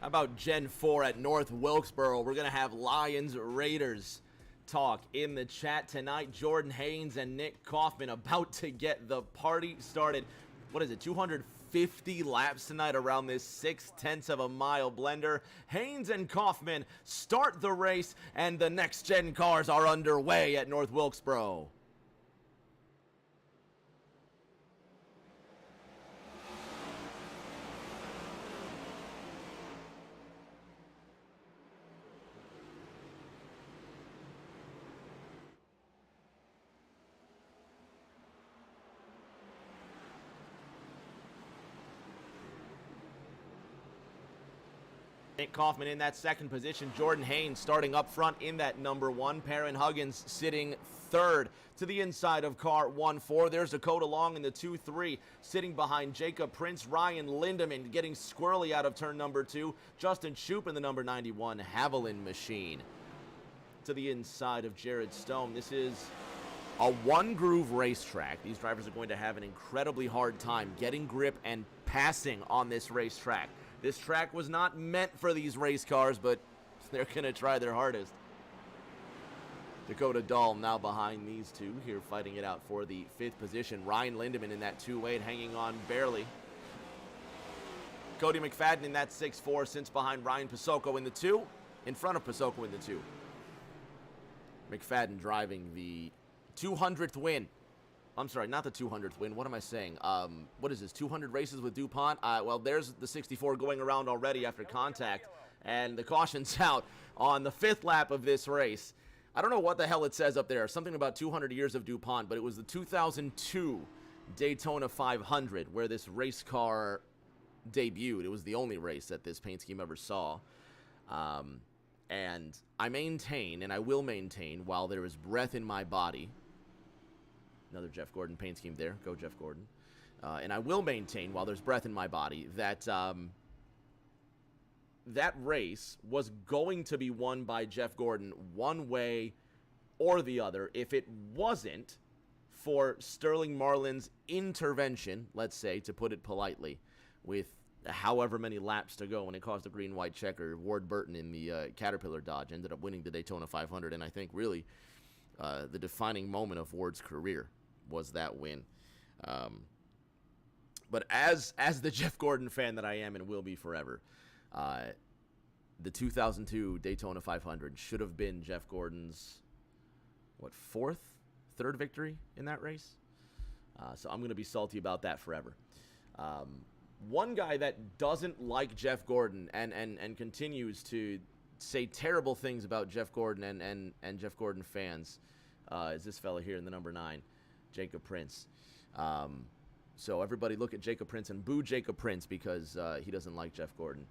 How about Gen 4 at North Wilkesboro? We're going to have Lions Raiders talk in the chat tonight. Jordan Haynes and Nick Kaufman about to get the party started. What is it, 250 laps tonight around this 0.6 of a mile blender. Haynes and Kaufman start the race, and the next gen cars are underway at North Wilkesboro. Nick Kaufman in that second position. Jordan Haynes starting up front in that number 1. Perrin Huggins sitting third to the inside of car 1-4. There's Dakota Long in the 2-3, sitting behind Jacob Prince. Ryan Lindemann getting squirrely out of turn number 2. Justin Shoup in the number 91 Haviland machine to the inside of Jared Stone. This is a one-groove racetrack. These drivers are going to have an incredibly hard time getting grip and passing on this racetrack. This track was not meant for these race cars, but they're going to try their hardest. Dakota Dahl now behind these two here, fighting it out for the 5th position. Ryan Lindemann in that 2-8, hanging on barely. Cody McFadden in that 6-4, since behind Ryan Pasocco in the 2, in front of Pasocco in the 2. McFadden driving the 200th win. I'm sorry, not the 200th win. What am I saying? What is this, 200 races with DuPont? Well, there's the 64 going around already after contact, and the caution's out on the 5th lap of this race. I don't know what the hell it says up there. Something about 200 years of DuPont, but it was the 2002 Daytona 500 where this race car debuted. It was the only race that this paint scheme ever saw. And I maintain, and I will maintain, while there is breath in my body. Another Jeff Gordon paint scheme there. Go Jeff Gordon. And I will maintain, while there's breath in my body, that that race was going to be won by Jeff Gordon one way or the other if it wasn't for Sterling Marlin's intervention, let's say, to put it politely, with however many laps to go when it caused a green-white checker. Ward Burton in the Caterpillar Dodge ended up winning the Daytona 500, and I think really the defining moment of Ward's career was that win. But as the Jeff Gordon fan that I am and will be forever, the 2002 Daytona 500 should have been Jeff Gordon's, third victory in that race? So I'm going to be salty about that forever. One guy that doesn't like Jeff Gordon and continues to say terrible things about Jeff Gordon and Jeff Gordon fans is this fella here in the number 9, Jacob Prince. So everybody look at Jacob Prince and boo Jacob Prince because he doesn't like Jeff Gordon.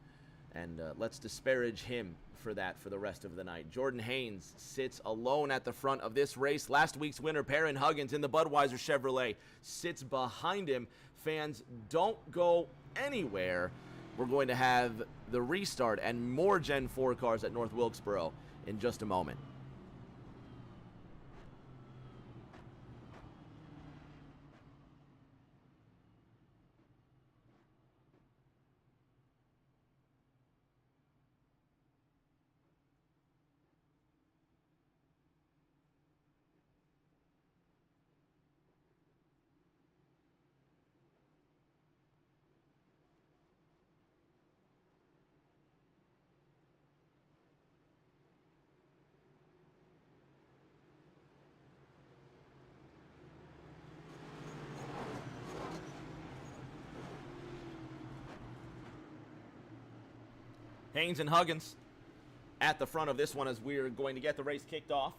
And let's disparage him for that for the rest of the night. Jordan Haynes sits alone at the front of this race. Last week's winner, Perrin Huggins in the Budweiser Chevrolet, sits behind him. Fans, don't go anywhere. We're going to have the restart and more Gen 4 cars at North Wilkesboro in just a moment. Haynes and Huggins at the front of this one as we're going to get the race kicked off.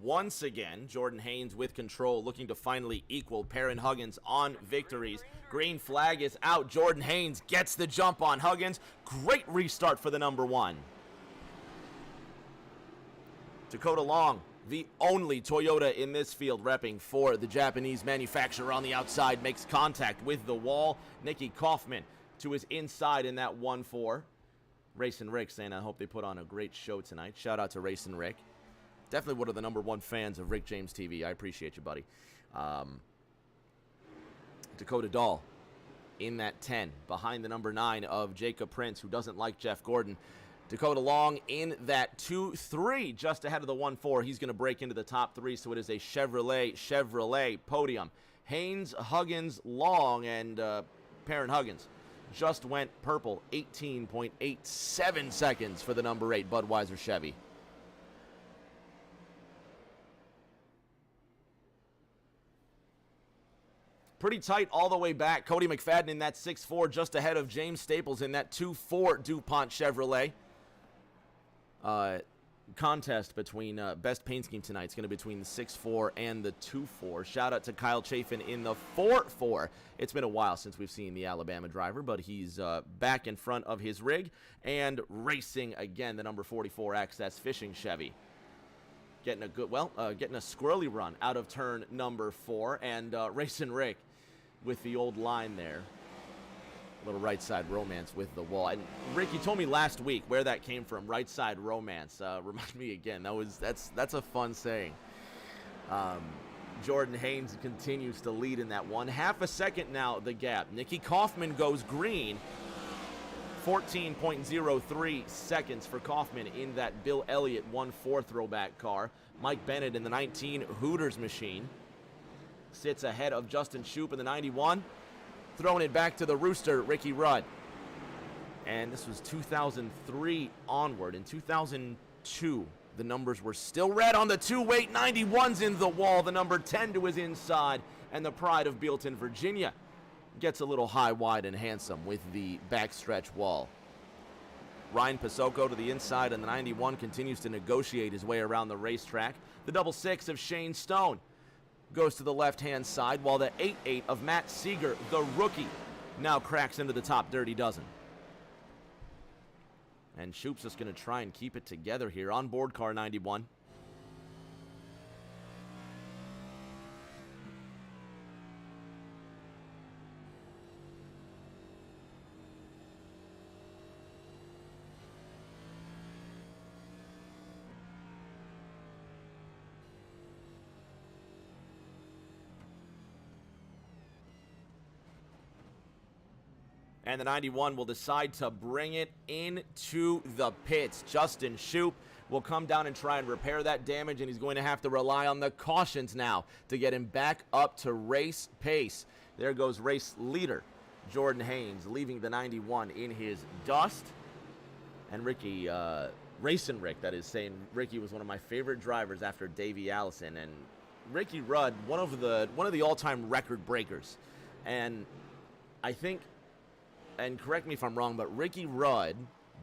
Once again, Jordan Haynes with control, looking to finally equal Perrin Huggins on victories. Green flag is out. Jordan Haynes gets the jump on Huggins. Great restart for the number 1. Dakota Long, the only Toyota in this field repping for the Japanese manufacturer on the outside, makes contact with the wall. Nicky Kaufman to his inside in that 1-4. Racing Rick saying, I hope they put on a great show tonight. Shout out to Racing Rick. Definitely one of the number 1 fans of Rick James TV. I appreciate you, buddy. Dakota Dahl in that 10, behind the number 9 of Jacob Prince, who doesn't like Jeff Gordon. Dakota Long in that 2-3, just ahead of the 1-4. He's going to break into the top 3, so it is a Chevrolet podium. Haynes, Huggins, Long, and Perrin Huggins just went purple. 18.87 seconds for the number 8 Budweiser Chevy. Pretty tight all the way back. Cody McFadden in that 6-4, just ahead of James Staples in that 2-4 DuPont Chevrolet. Contest between best paint scheme tonight is going to be between the 6-4 and the 2-4. Shout out to Kyle Chafin in the 4-4. It's been a while since we've seen the Alabama driver, but he's back in front of his rig and racing again. The number 44 Access Fishing Chevy. Getting a good, getting a squirrely run out of turn number 4, and Racing Rick with the old line there. Little right side romance with the wall. And Rick, you told me last week where that came from. Right side romance. Remind me again. That's a fun saying. Jordan Haynes continues to lead in that one. Half a second now, the gap. Nikki Kaufman goes green. 14.03 seconds for Kaufman in that Bill Elliott 1-4 throwback car. Mike Bennett in the 19 Hooters machine sits ahead of Justin Shoup in the 91. Throwing it back to the Rooster, Ricky Rudd. And this was 2003 onward. In 2002, the numbers were still red on the two-weight. 91's in the wall. The number 10 to his inside. And the pride of Bealton, Virginia, gets a little high, wide, and handsome with the backstretch wall. Ryan Pasoko to the inside, and the 91 continues to negotiate his way around the racetrack. The double 6 of Shane Stone goes to the left-hand side, while the 8-8 of Matt Seeger, the rookie, now cracks into the top dirty dozen. And Shoup's just going to try and keep it together here on board car 91. And the 91 will decide to bring it into the pits. Justin Shoup will come down and try and repair that damage, and he's going to have to rely on the cautions now to get him back up to race pace. There goes race leader Jordan Haynes, leaving the 91 in his dust. And Ricky, Racing Rick, that is, saying Ricky was one of my favorite drivers after Davey Allison. And Ricky Rudd, one of the all-time record breakers. And I think, and correct me if I'm wrong, but Ricky Rudd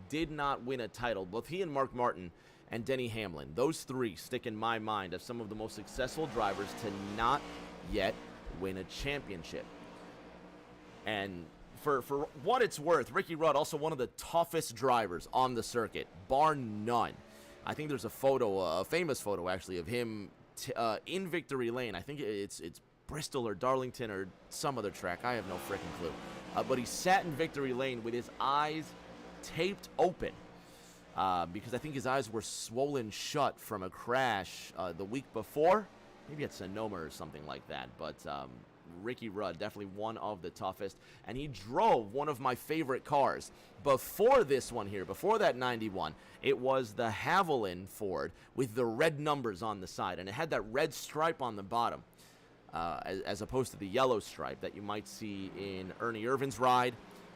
did not win a title. Both he and Mark Martin and Denny Hamlin, those three stick in my mind as some of the most successful drivers to not yet win a championship. And for what it's worth, Ricky Rudd, also one of the toughest drivers on the circuit, bar none. I think there's a photo, a famous photo actually, of him in Victory Lane. I think it's Bristol or Darlington or some other track. I have no freaking clue. But he sat in Victory Lane with his eyes taped open because I think his eyes were swollen shut from a crash the week before. Maybe at Sonoma or something like that. But Ricky Rudd, definitely one of the toughest. And he drove one of my favorite cars. Before this one here, before that 91, it was the Haviland Ford with the red numbers on the side. And it had that red stripe on the bottom. As opposed to the yellow stripe that you might see in Ernie Irvin's ride.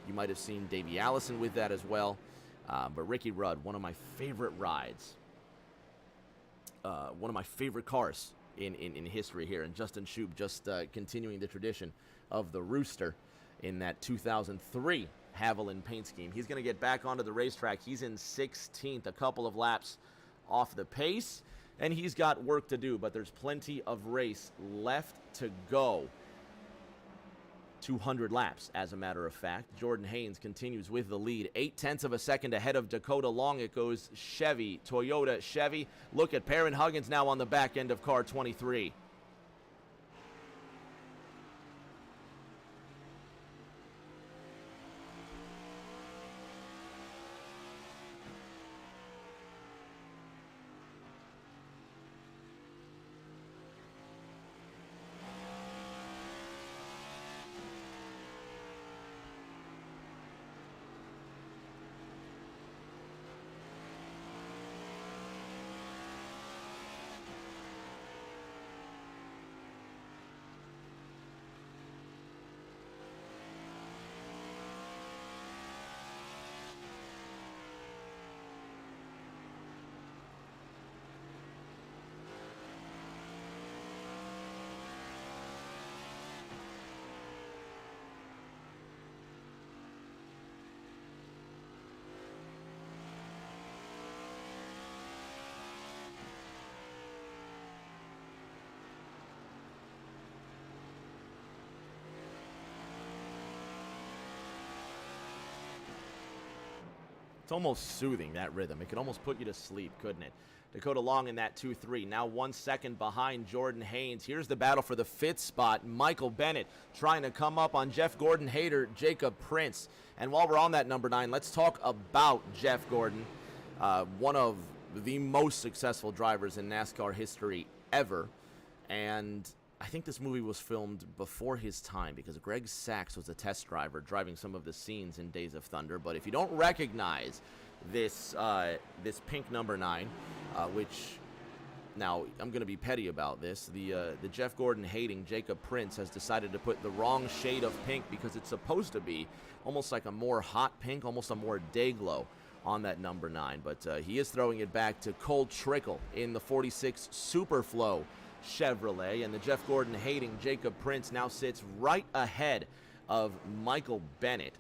You might have seen Davey Allison with that as well. But Ricky Rudd, one of my favorite rides. One of my favorite cars in history here. And Justin Shoup just continuing the tradition of the Rooster in that 2003 Haviland paint scheme. He's going to get back onto the racetrack. He's in 16th, a couple of laps off the pace. And he's got work to do, but there's plenty of race left to go. 200 laps, as a matter of fact. Jordan Haynes continues with the lead. 0.8 of a second ahead of Dakota Long. It goes Chevy, Toyota, Chevy. Look at Perrin Huggins now on the back end of car 23. It's almost soothing, that rhythm. It could almost put you to sleep, couldn't it? Dakota Long in that 2-3. Now 1 second behind Jordan Haynes. Here's the battle for the 5th spot. Michael Bennett trying to come up on Jeff Gordon hater Jacob Prince. And while we're on that number 9, let's talk about Jeff Gordon, one of the most successful drivers in NASCAR history ever. And I think this movie was filmed before his time because Greg Sachs was a test driver driving some of the scenes in Days of Thunder. But if you don't recognize this pink number 9, which now I'm going to be petty about this, the Jeff Gordon hating Jacob Prince has decided to put the wrong shade of pink because it's supposed to be almost like a more hot pink, almost a more day glow on that number 9. But he is throwing it back to Cole Trickle in the 46 Superflow Chevrolet, and the Jeff Gordon hating Jacob Prince now sits right ahead of Michael Bennett.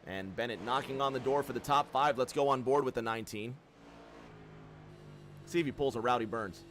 And Bennett knocking on the door for the top 5. Let's go on board with the 19. See if he pulls a Rowdy Burns.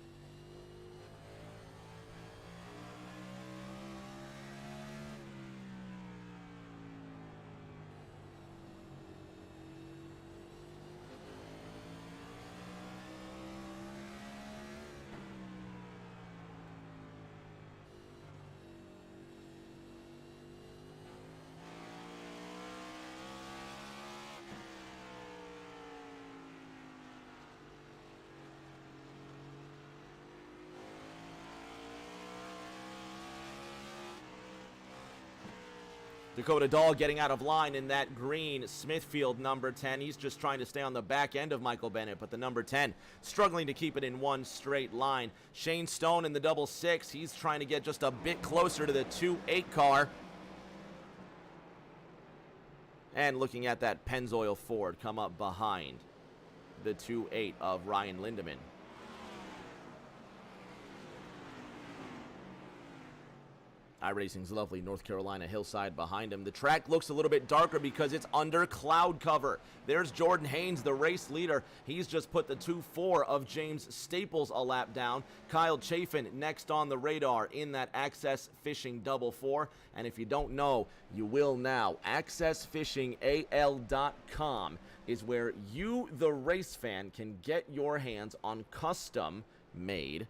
Dakota Dahl getting out of line in that green Smithfield number 10. He's just trying to stay on the back end of Michael Bennett, but the number 10 struggling to keep it in one straight line. Shane Stone in the double 6. He's trying to get just a bit closer to the 2-8 car. And looking at that Pennzoil Ford come up behind the 2-8 of Ryan Lindemann. iRacing's lovely North Carolina hillside behind him. The track looks a little bit darker because it's under cloud cover. There's Jordan Haynes, the race leader. He's just put the 2-4 of James Staples a lap down. Kyle Chafin next on the radar in that Access Fishing double 4. And if you don't know, you will now. AccessFishingAL.com is where you, the race fan, can get your hands on custom-made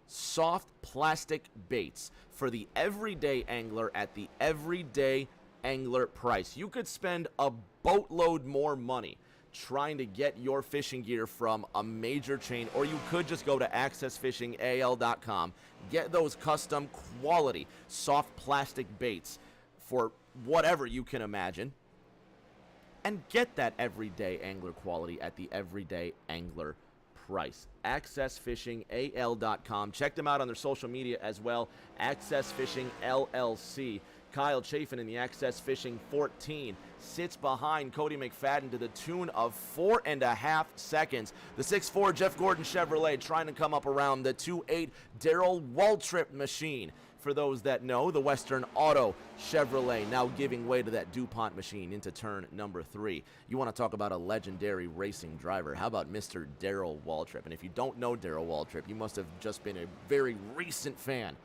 soft plastic baits for the everyday angler at the everyday angler price. You could spend a boatload more money trying to get your fishing gear from a major chain, or you could just go to accessfishingal.com, get those custom quality soft plastic baits for whatever you can imagine, and get that everyday angler quality at the everyday angler price. AccessFishingAL.com. Check them out on their social media as well. Access Fishing LLC. Kyle Chafin in the Access Fishing 14 sits behind Cody McFadden to the tune of 4.5 seconds. The 6'4 Jeff Gordon Chevrolet trying to come up around the 2'8 Darrell Waltrip machine. For those that know, the Western Auto Chevrolet now giving way to that DuPont machine into turn number 3. You want to talk about a legendary racing driver. How about Mr. Darrell Waltrip? And if you don't know Darrell Waltrip, you must have just been a very recent fan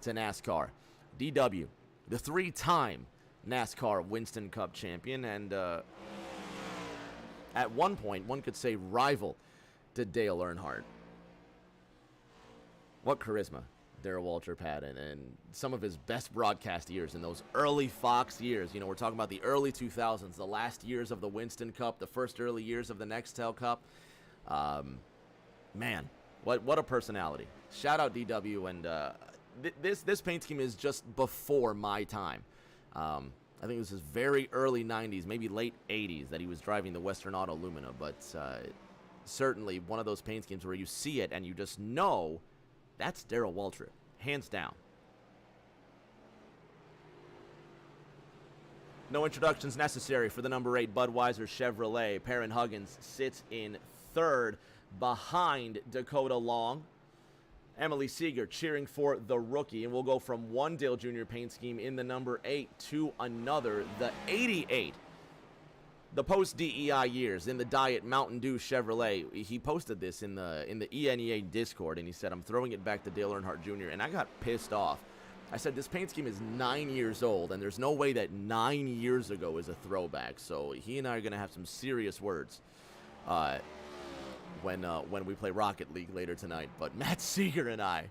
to NASCAR. DW, the 3-time NASCAR Winston Cup champion, and at one point, one could say rival to Dale Earnhardt. What charisma Darrell Waltrip had, and some of his best broadcast years in those early Fox years. You know, we're talking about the early 2000s, the last years of the Winston Cup, the first early years of the Nextel Cup. Man, what a personality. Shout out DW, and this paint scheme is just before my time. I think it was his very early 90s, maybe late 80s, that he was driving the Western Auto Lumina, but certainly one of those paint schemes where you see it and you just know that's Darrell Waltrip, hands down. No introductions necessary for the number 8 Budweiser Chevrolet. Perrin Huggins sits in third behind Dakota Long. Emily Seeger cheering for the rookie, and we'll go from one Dale Jr. paint scheme in the number 8 to another, the 88. The post-DEI years in the Diet Mountain Dew Chevrolet. He posted this in the ENEA Discord, and he said, I'm throwing it back to Dale Earnhardt Jr., and I got pissed off. I said, this paint scheme is 9 years old, and there's no way that 9 years ago is a throwback, so he and I are going to have some serious words when we play Rocket League later tonight. But Matt Seeger and I,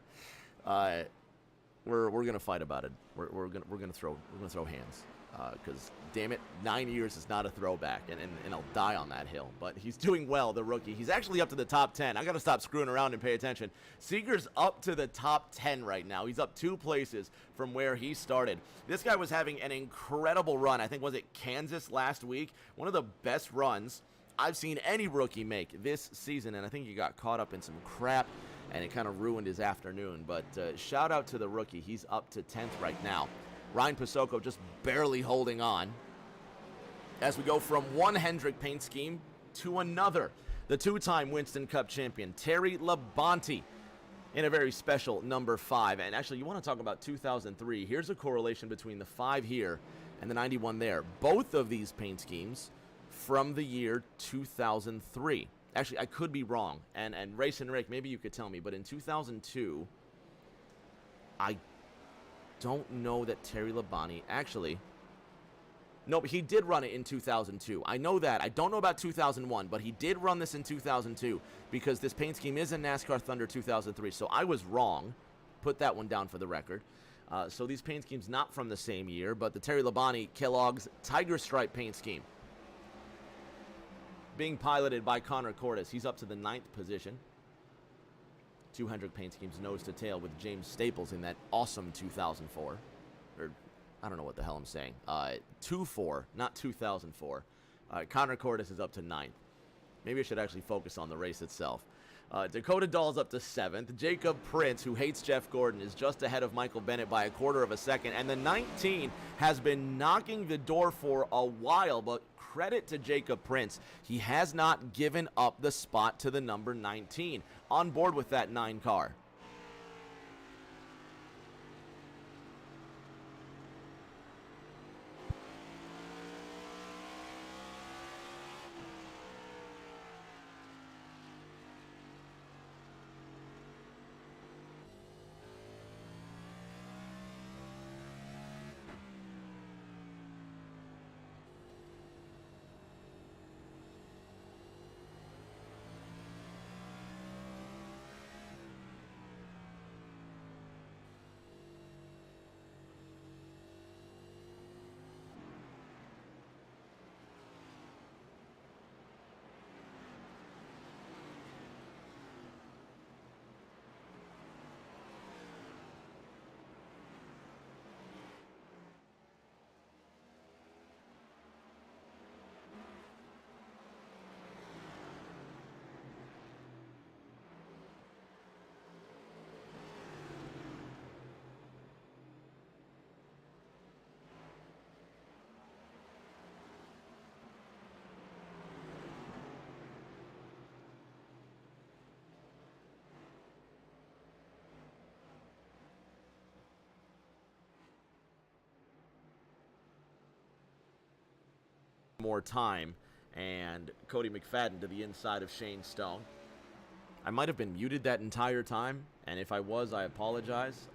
we're gonna fight about it. We're gonna throw hands. Because, damn it, 9 years is not a throwback, and I'll die on that hill. But he's doing well, the rookie. He's actually up to the top 10. I got to stop screwing around and pay attention. Seeger's up to the top 10 right now. He's up 2 places from where he started. This guy was having an incredible run. I think, was it Kansas last week? One of the best runs I've seen any rookie make this season, and I think he got caught up in some crap, and it kind of ruined his afternoon. But shout out to the rookie. He's up to 10th right now. Ryan Pasocco just barely holding on as we go from one Hendrick paint scheme to another. The 2-time Winston Cup champion, Terry Labonte, in a very special number 5. And actually, you want to talk about 2003. Here's a correlation between the 5 here and the 91 there. Both of these paint schemes from the year 2003. Actually, I could be wrong. And Race and Rick, maybe you could tell me. But in 2002, I don't know that Terry Labonte actually. No, but he did run it in 2002. I know that. I don't know about 2001, but he did run this in 2002 because this paint scheme is a NASCAR Thunder 2003. So I was wrong. Put that one down for the record. So these paint schemes not from the same year, but the Terry Labonte Kellogg's Tiger Stripe paint scheme being piloted by Connor Cordes. He's up to the 9th position. 200 paint schemes nose to tail with James Staples in that awesome 2004. Or, I don't know what the hell I'm saying. 2-4, not 2004. Connor Cordes is up to 9th. Maybe I should actually focus on the race itself. Dakota Dahl's up to 7th. Jacob Prince, who hates Jeff Gordon, is just ahead of Michael Bennett by 1/4 of a second. And the 19 has been knocking the door for a while, but credit to Jacob Prince. He has not given up the spot to the number 19. On board with that 9 car. More time, and Cody McFadden to the inside of Shane Stone. I might have been muted that entire time, and if I was, I apologize.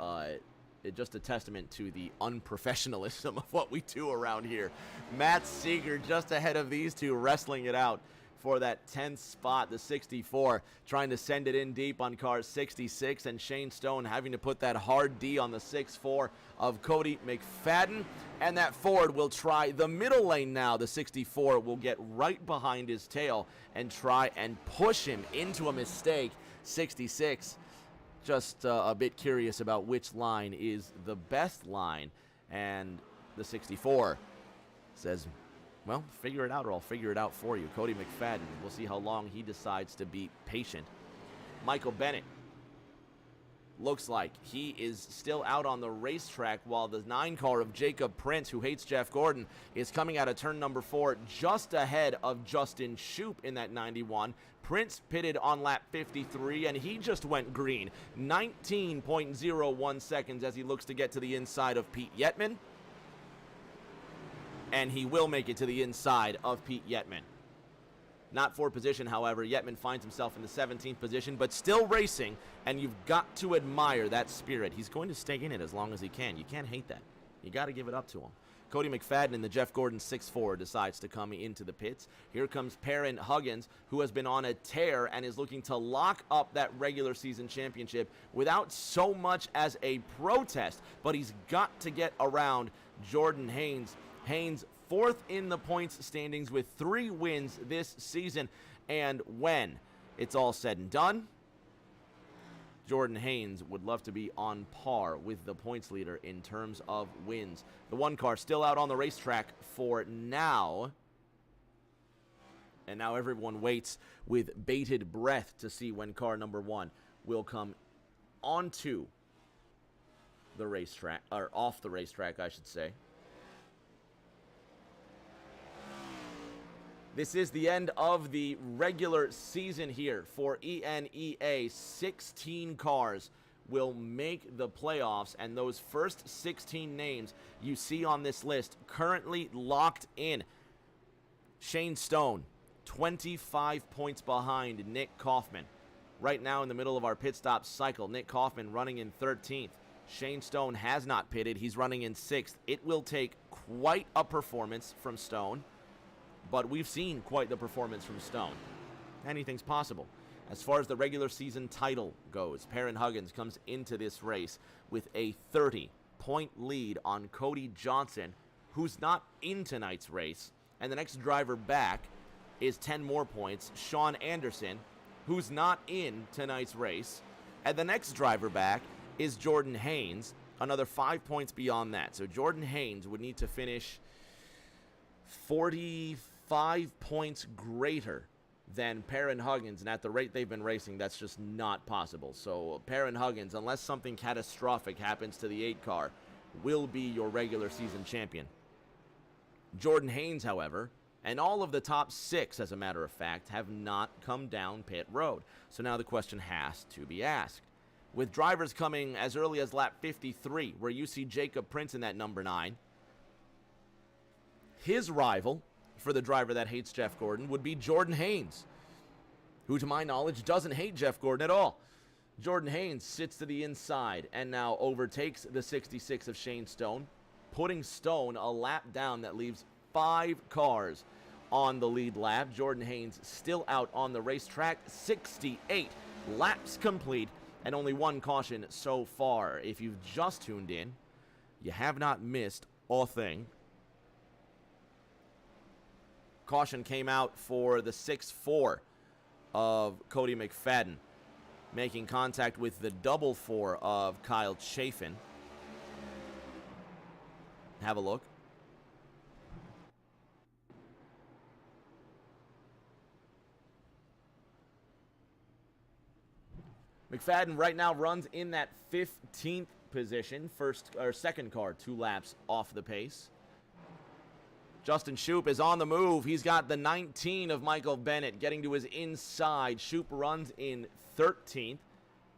It's just a testament to the unprofessionalism of what we do around here. Matt Seeger just ahead of these two, wrestling it out for that 10th spot, the 64, trying to send it in deep on car 66, and Shane Stone having to put that hard D on the 6-4 of Cody McFadden. And that Ford will try the middle lane now. The 64 will get right behind his tail and try and push him into a mistake. 66, just a bit curious about which line is the best line. And the 64 says, well, figure it out or I'll figure it out for you. Cody McFadden, we'll see how long he decides to be patient. Michael Bennett looks like he is still out on the racetrack while the 9 car of Jacob Prince, who hates Jeff Gordon, is coming out of turn number 4 just ahead of Justin Shoup in that 91. Prince pitted on lap 53, and he just went green. 19.01 seconds as he looks to get to the inside of Pete Yetman. And he will make it to the inside of Pete Yetman. Not for position, however. Yetman finds himself in the 17th position, but still racing, and you've got to admire that spirit. He's going to stay in it as long as he can. You can't hate that. You got to give it up to him. Cody McFadden in the Jeff Gordon 6-4 decides to come into the pits. Here comes Perrin Huggins, who has been on a tear and is looking to lock up that regular season championship without so much as a protest. But he's got to get around Jordan Haynes. Haynes fourth in the points standings with 3 wins this season. And when it's all said and done, Jordan Haynes would love to be on par with the points leader in terms of wins. The 1 car still out on the racetrack for now. And now everyone waits with bated breath to see when car number 1 will come onto the racetrack, or off the racetrack, I should say. This is the end of the regular season here for ENEA. 16 cars will make the playoffs, and those first 16 names you see on this list currently locked in. Shane Stone, 25 points behind Nick Kaufman. Right now in the middle of our pit stop cycle, Nick Kaufman running in 13th. Shane Stone has not pitted. He's running in 6th. It will take quite a performance from Stone, but we've seen quite the performance from Stone. Anything's possible. As far as the regular season title goes, Perrin Huggins comes into this race with a 30-point lead on Cody Johnson, who's not in tonight's race. And the next driver back is 10 more points, Sean Anderson, who's not in tonight's race. And the next driver back is Jordan Haynes, another 5 points beyond that. So Jordan Haynes would need to finish 45 points greater than Perrin Huggins, and at the rate they've been racing, that's just not possible. So Perrin Huggins, unless something catastrophic happens to the 8 car, will be your regular season champion. Jordan Haynes, however, and all of the top 6, as a matter of fact, have not come down pit road. So now the question has to be asked. With drivers coming as early as lap 53, where you see Jacob Prince in that number 9, his rival for the driver that hates Jeff Gordon would be Jordan Haynes, who to my knowledge doesn't hate Jeff Gordon at all. Jordan Haynes sits to the inside and now overtakes the 66 of Shane Stone, putting Stone a lap down. That leaves 5 cars on the lead lap. Jordan Haynes still out on the racetrack. 68 laps complete and only 1 caution so far. If you've just tuned in, you have not missed a thing. Caution came out for the 6-4 of Cody McFadden, making contact with the double 4 of Kyle Chafin. Have a look. McFadden right now runs in that 15th position, second car 2 laps off the pace. Justin Shoup is on the move. He's got the 19 of Michael Bennett getting to his inside. Shoup runs in 13th.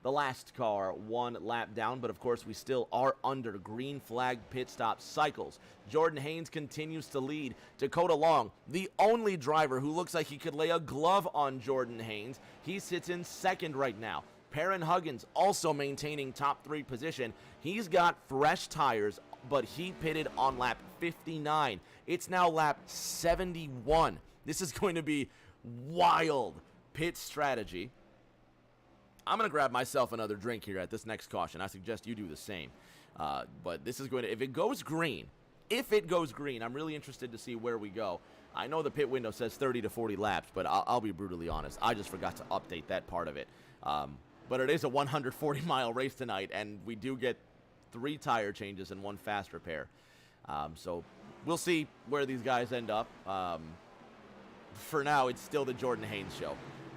The last car 1 lap down, but of course we still are under green flag pit stop cycles. Jordan Haynes continues to lead. Dakota Long, the only driver who looks like he could lay a glove on Jordan Haynes, he sits in 2nd right now. Perrin Huggins also maintaining top 3 position. He's got fresh tires, but he pitted on lap 59. It's now lap 71. This is going to be wild pit strategy. I'm going to grab myself another drink here at this next caution. I suggest you do the same. But this is going to, if it goes green, I'm really interested to see where we go. I know the pit window says 30 to 40 laps, but I'll be brutally honest. I just forgot to update that part of it. But it is a 140-mile race tonight, and we do get 3 tire changes and 1 fast repair. So we'll see where these guys end up. For now, it's still the Jordan Haynes show.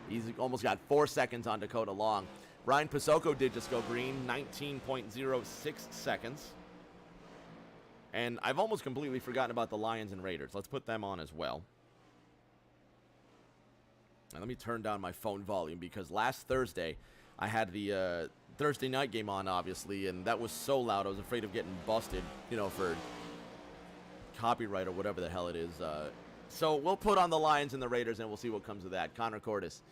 He's almost got 4 seconds on Dakota Long. Ryan Pasocco did just go green, 19.06 seconds. And I've almost completely forgotten about the Lions and Raiders. Let's put them on as well. And let me turn down my phone volume because last Thursday I had the Thursday night game on, obviously, and that was so loud I was afraid of getting busted, for copyright or whatever the hell it is. So we'll put on the Lions and the Raiders, and we'll see what comes of that. Connor Cordes,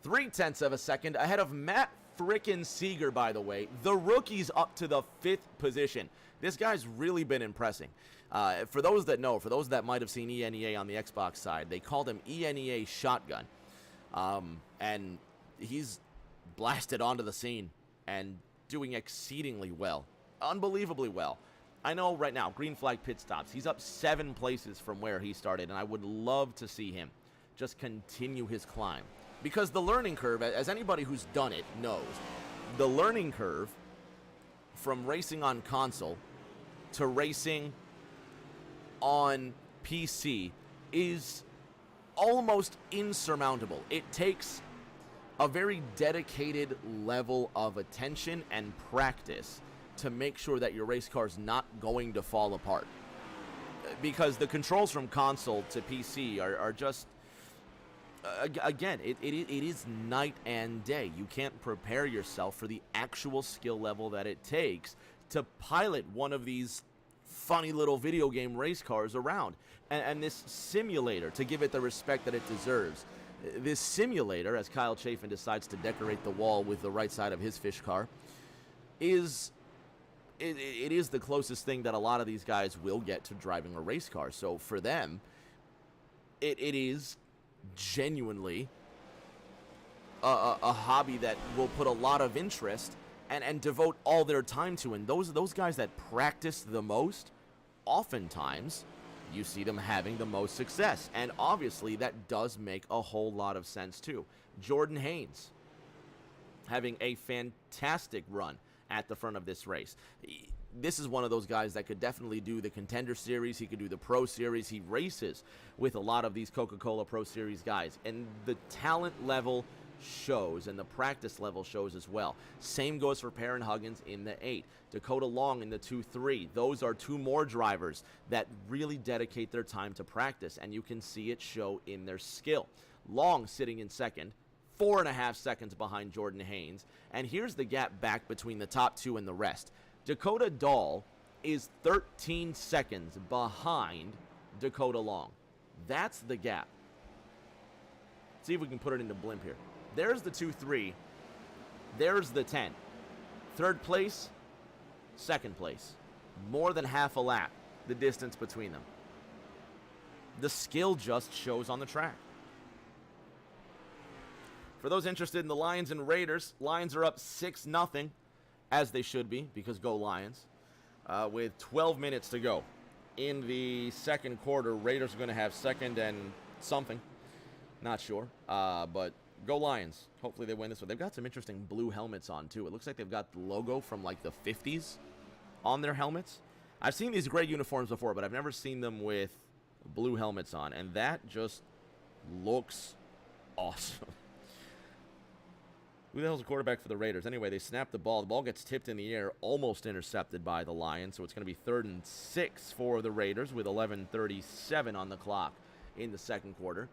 0.3 of a second ahead of Matt frickin' Seeger, by the way. The rookie's up to the 5th position. This guy's really been impressing. For those that know, for those that might have seen ENEA on the Xbox side, they called him ENEA Shotgun. And he's blasted onto the scene and doing exceedingly well. Unbelievably well. I know right now, green flag pit stops. He's up 7 places from where he started, and I would love to see him just continue his climb. Because the learning curve, as anybody who's done it knows, the learning curve from racing on console to racing on PC is almost insurmountable. It takes a very dedicated level of attention and practice to make sure that your race car is not going to fall apart. Because the controls from console to PC are just, again, it is night and day. You can't prepare yourself for the actual skill level that it takes to pilot one of these funny little video game race cars around. And this simulator, to give it the respect that it deserves, this simulator, as Kyle Chafin decides to decorate the wall with the right side of his fish car, is it is the closest thing that a lot of these guys will get to driving a race car. So for them, it is genuinely a hobby that will put a lot of interest and devote all their time to. And those guys that practice the most, oftentimes you see them having the most success. And obviously that does make a whole lot of sense too. Jordan Haynes having a fantastic run at the front of this race. This is one of those guys that could definitely do the Contender Series. He could do the Pro Series. He races with a lot of these Coca-Cola Pro Series guys. And the talent level shows, and the practice level shows as well. Same goes for Perrin Huggins in the 8. Dakota Long in the 2-3. Those are 2 more drivers that really dedicate their time to practice, and you can see it show in their skill. Long sitting in 2nd, 4.5 seconds behind Jordan Haynes. And here's the gap back between the top 2 and the rest. Dakota Dahl is 13 seconds behind Dakota Long. That's the gap. See if we can put it into blimp here. There's the 2-3. There's the 10. 3rd place, 2nd place. More than half a lap, the distance between them. The skill just shows on the track. For those interested in the Lions and Raiders, Lions are up 6-0, as they should be, because go Lions, with 12 minutes to go. In the 2nd quarter, Raiders are going to have 2nd and something. Not sure, but go Lions. Hopefully they win this one. They've got some interesting blue helmets on, too. It looks like they've got the logo from, like, the 50s on their helmets. I've seen these gray uniforms before, but I've never seen them with blue helmets on, and that just looks awesome. Who the hell's the quarterback for the Raiders? Anyway, they snap the ball. The ball gets tipped in the air, almost intercepted by the Lions, so it's going to be 3rd and 6 for the Raiders with 11:37 on the clock in the 2nd quarter.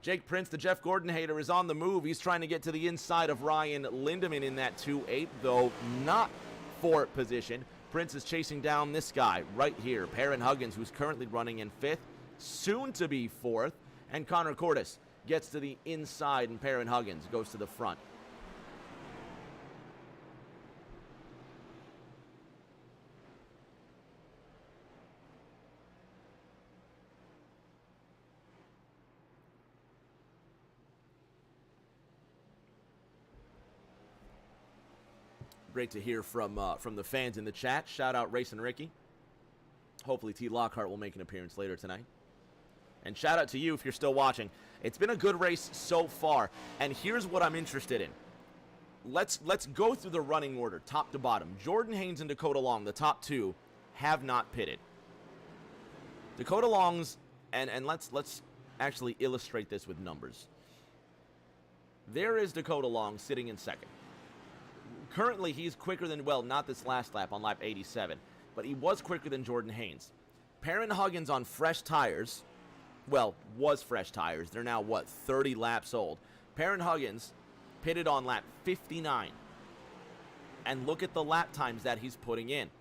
Jake Prince, the Jeff Gordon hater, is on the move. He's trying to get to the inside of Ryan Lindemann in that 2-8, though not for position. Prince is chasing down this guy right here, Perrin Huggins, who's currently running in 5th, soon to be 4th, and Connor Cordes gets to the inside, and Perrin Huggins goes to the front. Great to hear from the fans in the chat. Shout out Racing Ricky. Hopefully T. Lockhart will make an appearance later tonight. And shout out to you if you're still watching. It's been a good race so far. And here's what I'm interested in. Let's go through the running order, top to bottom. Jordan Haynes and Dakota Long, the top 2, have not pitted. Dakota Long's, and let's actually illustrate this with numbers. There is Dakota Long sitting in 2nd. Currently, he's quicker than, well, not this last lap on lap 87, but he was quicker than Jordan Haynes. Perrin Huggins on fresh tires, well, was fresh tires. They're now, 30 laps old. Perrin Huggins pitted on lap 59. And look at the lap times that he's putting in.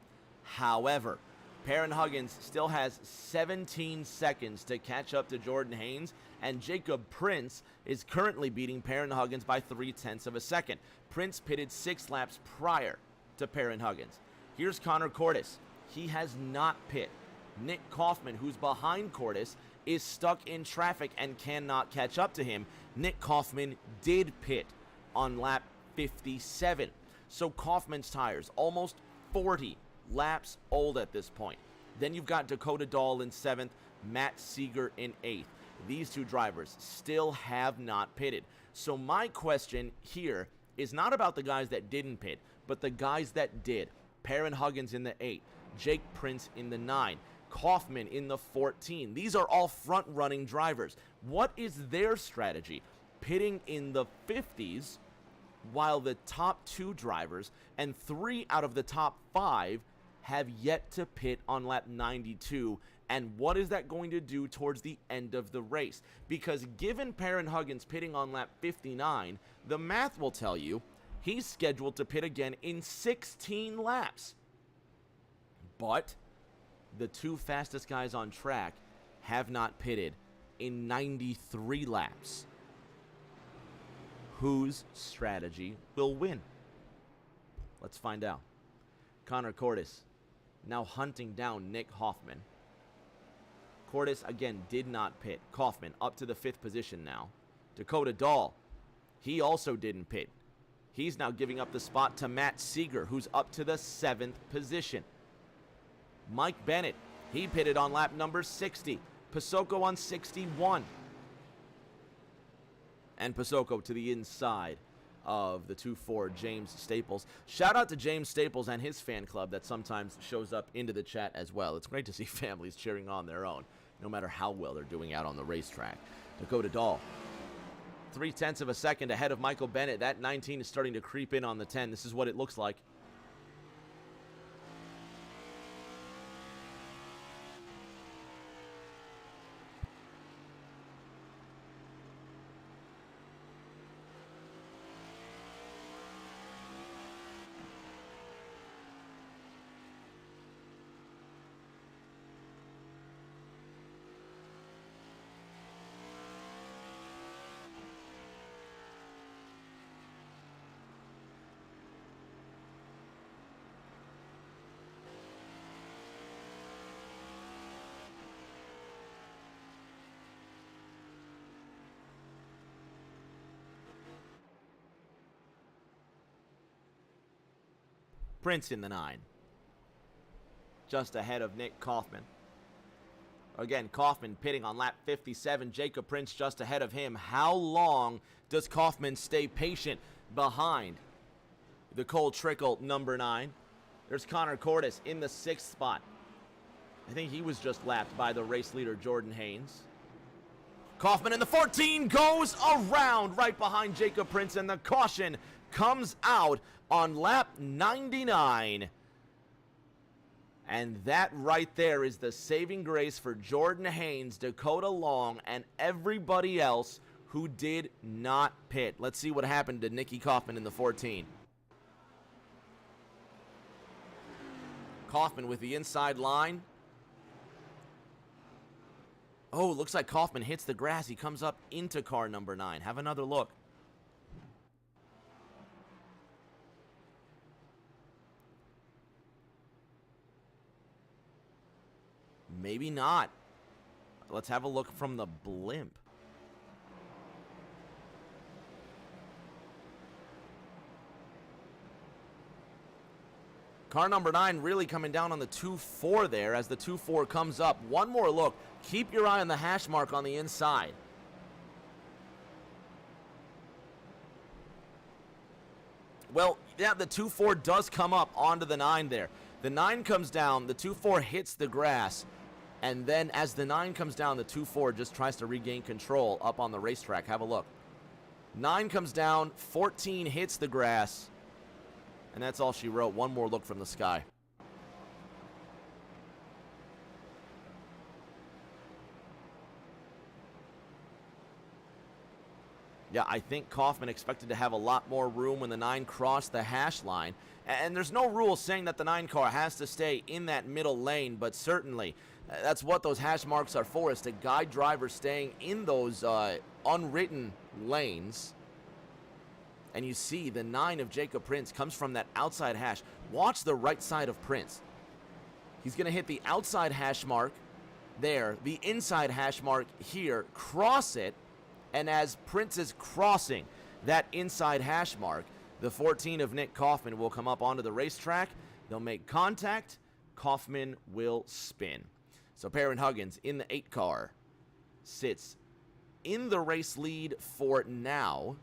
However, Perrin Huggins still has 17 seconds to catch up to Jordan Haynes, and Jacob Prince is currently beating Perrin Huggins by 0.3 of a second. Prince pitted 6 laps prior to Perrin Huggins. Here's Connor Cordes. He has not pit. Nick Kaufman, who's behind Cordes, is stuck in traffic and cannot catch up to him. Nick Kaufman did pit on lap 57. So Kaufman's tires, almost 40 laps old at this point. Then you've got Dakota Dahl in 7th, Matt Seeger in 8th. These two drivers still have not pitted. So my question here is not about the guys that didn't pit, but the guys that did. Perrin Huggins in the 8, Jake Prince in the 9, Kaufman in the 14. These are all front-running drivers. What is their strategy? Pitting in the 50s, while the top 2 drivers and 3 out of the top 5 have yet to pit on lap 92. And what is that going to do towards the end of the race? Because given Perrin Huggins pitting on lap 59, the math will tell you he's scheduled to pit again in 16 laps. But the 2 fastest guys on track have not pitted in 93 laps. Whose strategy will win? Let's find out. Connor Cordes now hunting down Nick Kaufman. Cordes again did not pit. Kaufman up to the 5th position now. Dakota Dahl, he also didn't pit. He's now giving up the spot to Matt Seeger, who's up to the 7th position. Mike Bennett, he pitted on lap number 60. Pasoko on 61. And Pasoko to the inside of the 2-4, James Staples. Shout out to James Staples and his fan club that sometimes shows up into the chat as well. It's great to see families cheering on their own, no matter how well they're doing out on the racetrack. Dakota Dahl, 0.3 of a second ahead of Michael Bennett. That 19 is starting to creep in on the 10. This is what it looks like. Prince in the 9. Just ahead of Nick Kaufman. Again, Kaufman pitting on lap 57. Jacob Prince just ahead of him. How long does Kaufman stay patient behind the Cole Trickle number 9? There's Connor Cordes in the 6th spot. I think he was just lapped by the race leader, Jordan Haynes. Kaufman in the 14 goes around right behind Jacob Prince, and the caution comes out on lap 99. And that right there is the saving grace for Jordan Haynes, Dakota Long, and everybody else who did not pit. Let's see what happened to Nicky Kaufman in the 14. Kaufman with the inside line. Oh, looks like Kaufman hits the grass. He comes up into car number 9. Have another look. Maybe not. Let's have a look from the blimp. Car number 9 really coming down on the 2-4 there as the 2-4 comes up. One more look. Keep your eye on the hash mark on the inside. Well, yeah, the 2-4 does come up onto the 9 there. The 9 comes down, the 2-4 hits the grass, and then as the 9 comes down, the 2-4 just tries to regain control up on the racetrack. Have a look. 9 comes down, 14 hits the grass, and that's all she wrote. One more look from the sky. Yeah, I think Kaufman expected to have a lot more room when the 9 crossed the hash line. And there's no rule saying that the 9 car has to stay in that middle lane, but certainly that's what those hash marks are for, is to guide drivers staying in those unwritten lanes. And you see the 9 of Jacob Prince comes from that outside hash. Watch the right side of Prince. He's going to hit the outside hash mark there, the inside hash mark here, cross it, and as Prince is crossing that inside hash mark, the 14 of Nick Kaufman will come up onto the racetrack. They'll make contact. Kaufman will spin. So Perrin Huggins in the 8 car sits in the race lead for now.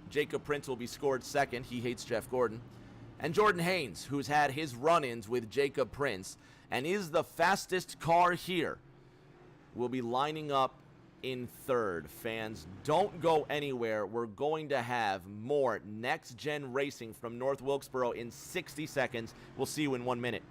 Jacob Prince will be scored second. He hates Jeff Gordon. And Jordan Haynes, who's had his run-ins with Jacob Prince and is the fastest car here, will be lining up in third. Fans, don't go anywhere. We're going to have more next-gen racing from North Wilkesboro in 60 seconds. We'll see you in 1 minute.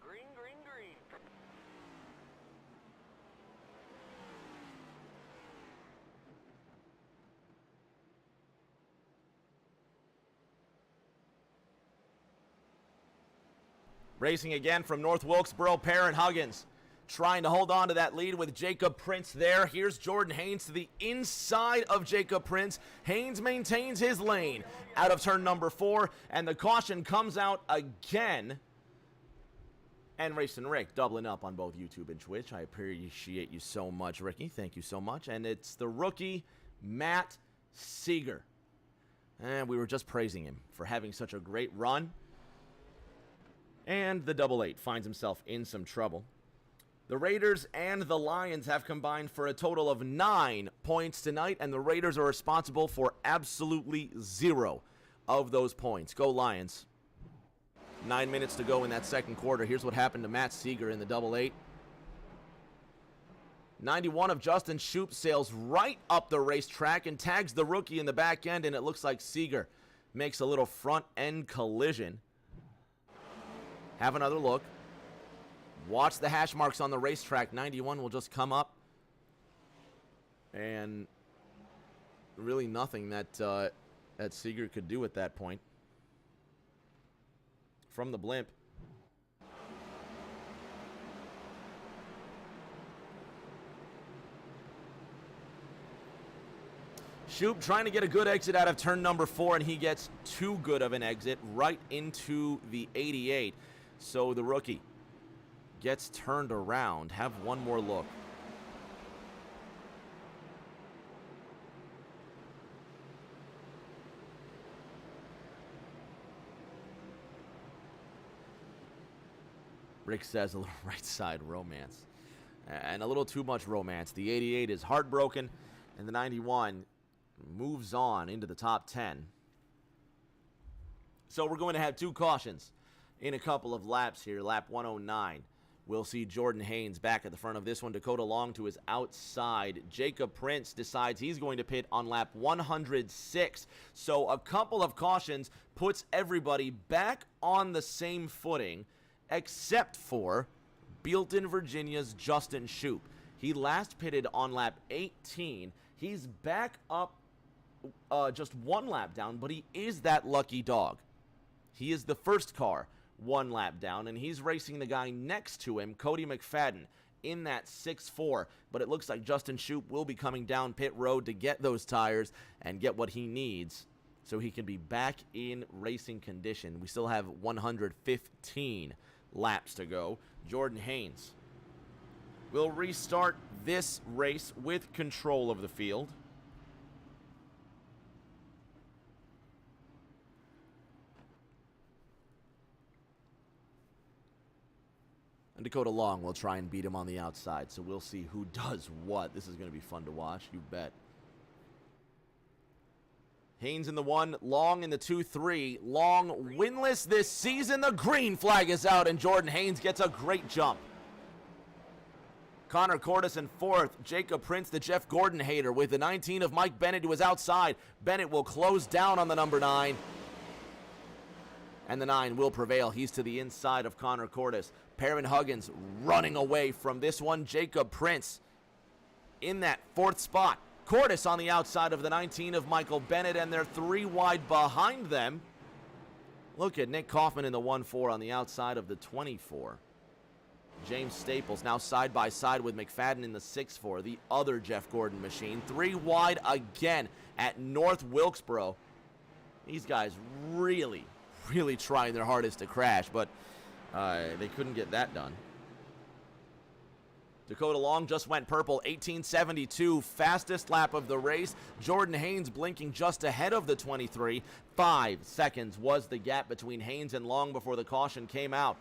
Green, green, green. Racing again from North Wilkesboro, Perrin Huggins trying to hold on to that lead with Jacob Prince there. Here's Jordan Haynes to the inside of Jacob Prince. Haynes maintains his lane out of turn number 4, and the caution comes out again. And Racing Rick doubling up on both YouTube and Twitch. I appreciate you so much, Ricky. Thank you so much. And it's the rookie, Matt Seeger. And we were just praising him for having such a great run. And the 88 finds himself in some trouble. The Raiders and the Lions have combined for a total of 9 points tonight, and the Raiders are responsible for absolutely 0 of those points. Go Lions. 9 minutes to go in that second quarter. Here's what happened to Matt Seeger in the 88. 91 of Justin Shoup sails right up the racetrack and tags the rookie in the back end, and it looks like Seeger makes a little front end collision. Have another look. Watch the hash marks on the racetrack. 91 will just come up. And really nothing that that Seeger could do at that point. From the blimp. Shoup trying to get a good exit out of turn number 4, and he gets too good of an exit right into the 88. So the rookie gets turned around. Have one more look. Rick says a little right side romance. And a little too much romance. The 88 is heartbroken, and the 91 moves on into the top 10. So we're going to have 2 cautions in a couple of laps here. Lap 109. We'll see Jordan Haynes back at the front of this one. Dakota Long to his outside. Jacob Prince decides he's going to pit on lap 106. So a couple of cautions puts everybody back on the same footing, except for Bealton, Virginia's Justin Shoup. He last pitted on lap 18. He's back up just 1 lap down, but he is that lucky dog. He is the first car 1 lap down, and he's racing the guy next to him, Cody McFadden, in that 6-4. But it looks like Justin Shoup will be coming down pit road to get those tires and get what he needs so he can be back in racing condition. We still have 115 laps to go. Jordan Haynes We'll restart this race with control of the field. And Dakota Long will try and beat him on the outside, so we'll see who does what. This is going to be fun to watch, you bet. Haynes in the 1, Long in the 2-3. Long winless this season. The green flag is out, and Jordan Haynes gets a great jump. Connor Cordes in 4th. Jacob Prince, the Jeff Gordon hater, with the 19 of Mike Bennett, who is outside. Bennett will close down on the number 9. And the 9 will prevail. He's to the inside of Connor Cordes. Perrin Huggins running away from this one. Jacob Prince in that 4th spot. Cordes on the outside of the 19 of Michael Bennett, and they're 3 wide behind them. Look at Nick Kaufman in the 1-4 on the outside of the 24. James Staples now side by side with McFadden in the 6-4, the other Jeff Gordon machine. 3 wide again at North Wilkesboro. These guys really trying their hardest to crash, but they couldn't get that done. Dakota Long just went purple, 18.72, fastest lap of the race. Jordan Haynes blinking just ahead of the 23. 5 seconds was the gap between Haynes and Long before the caution came out.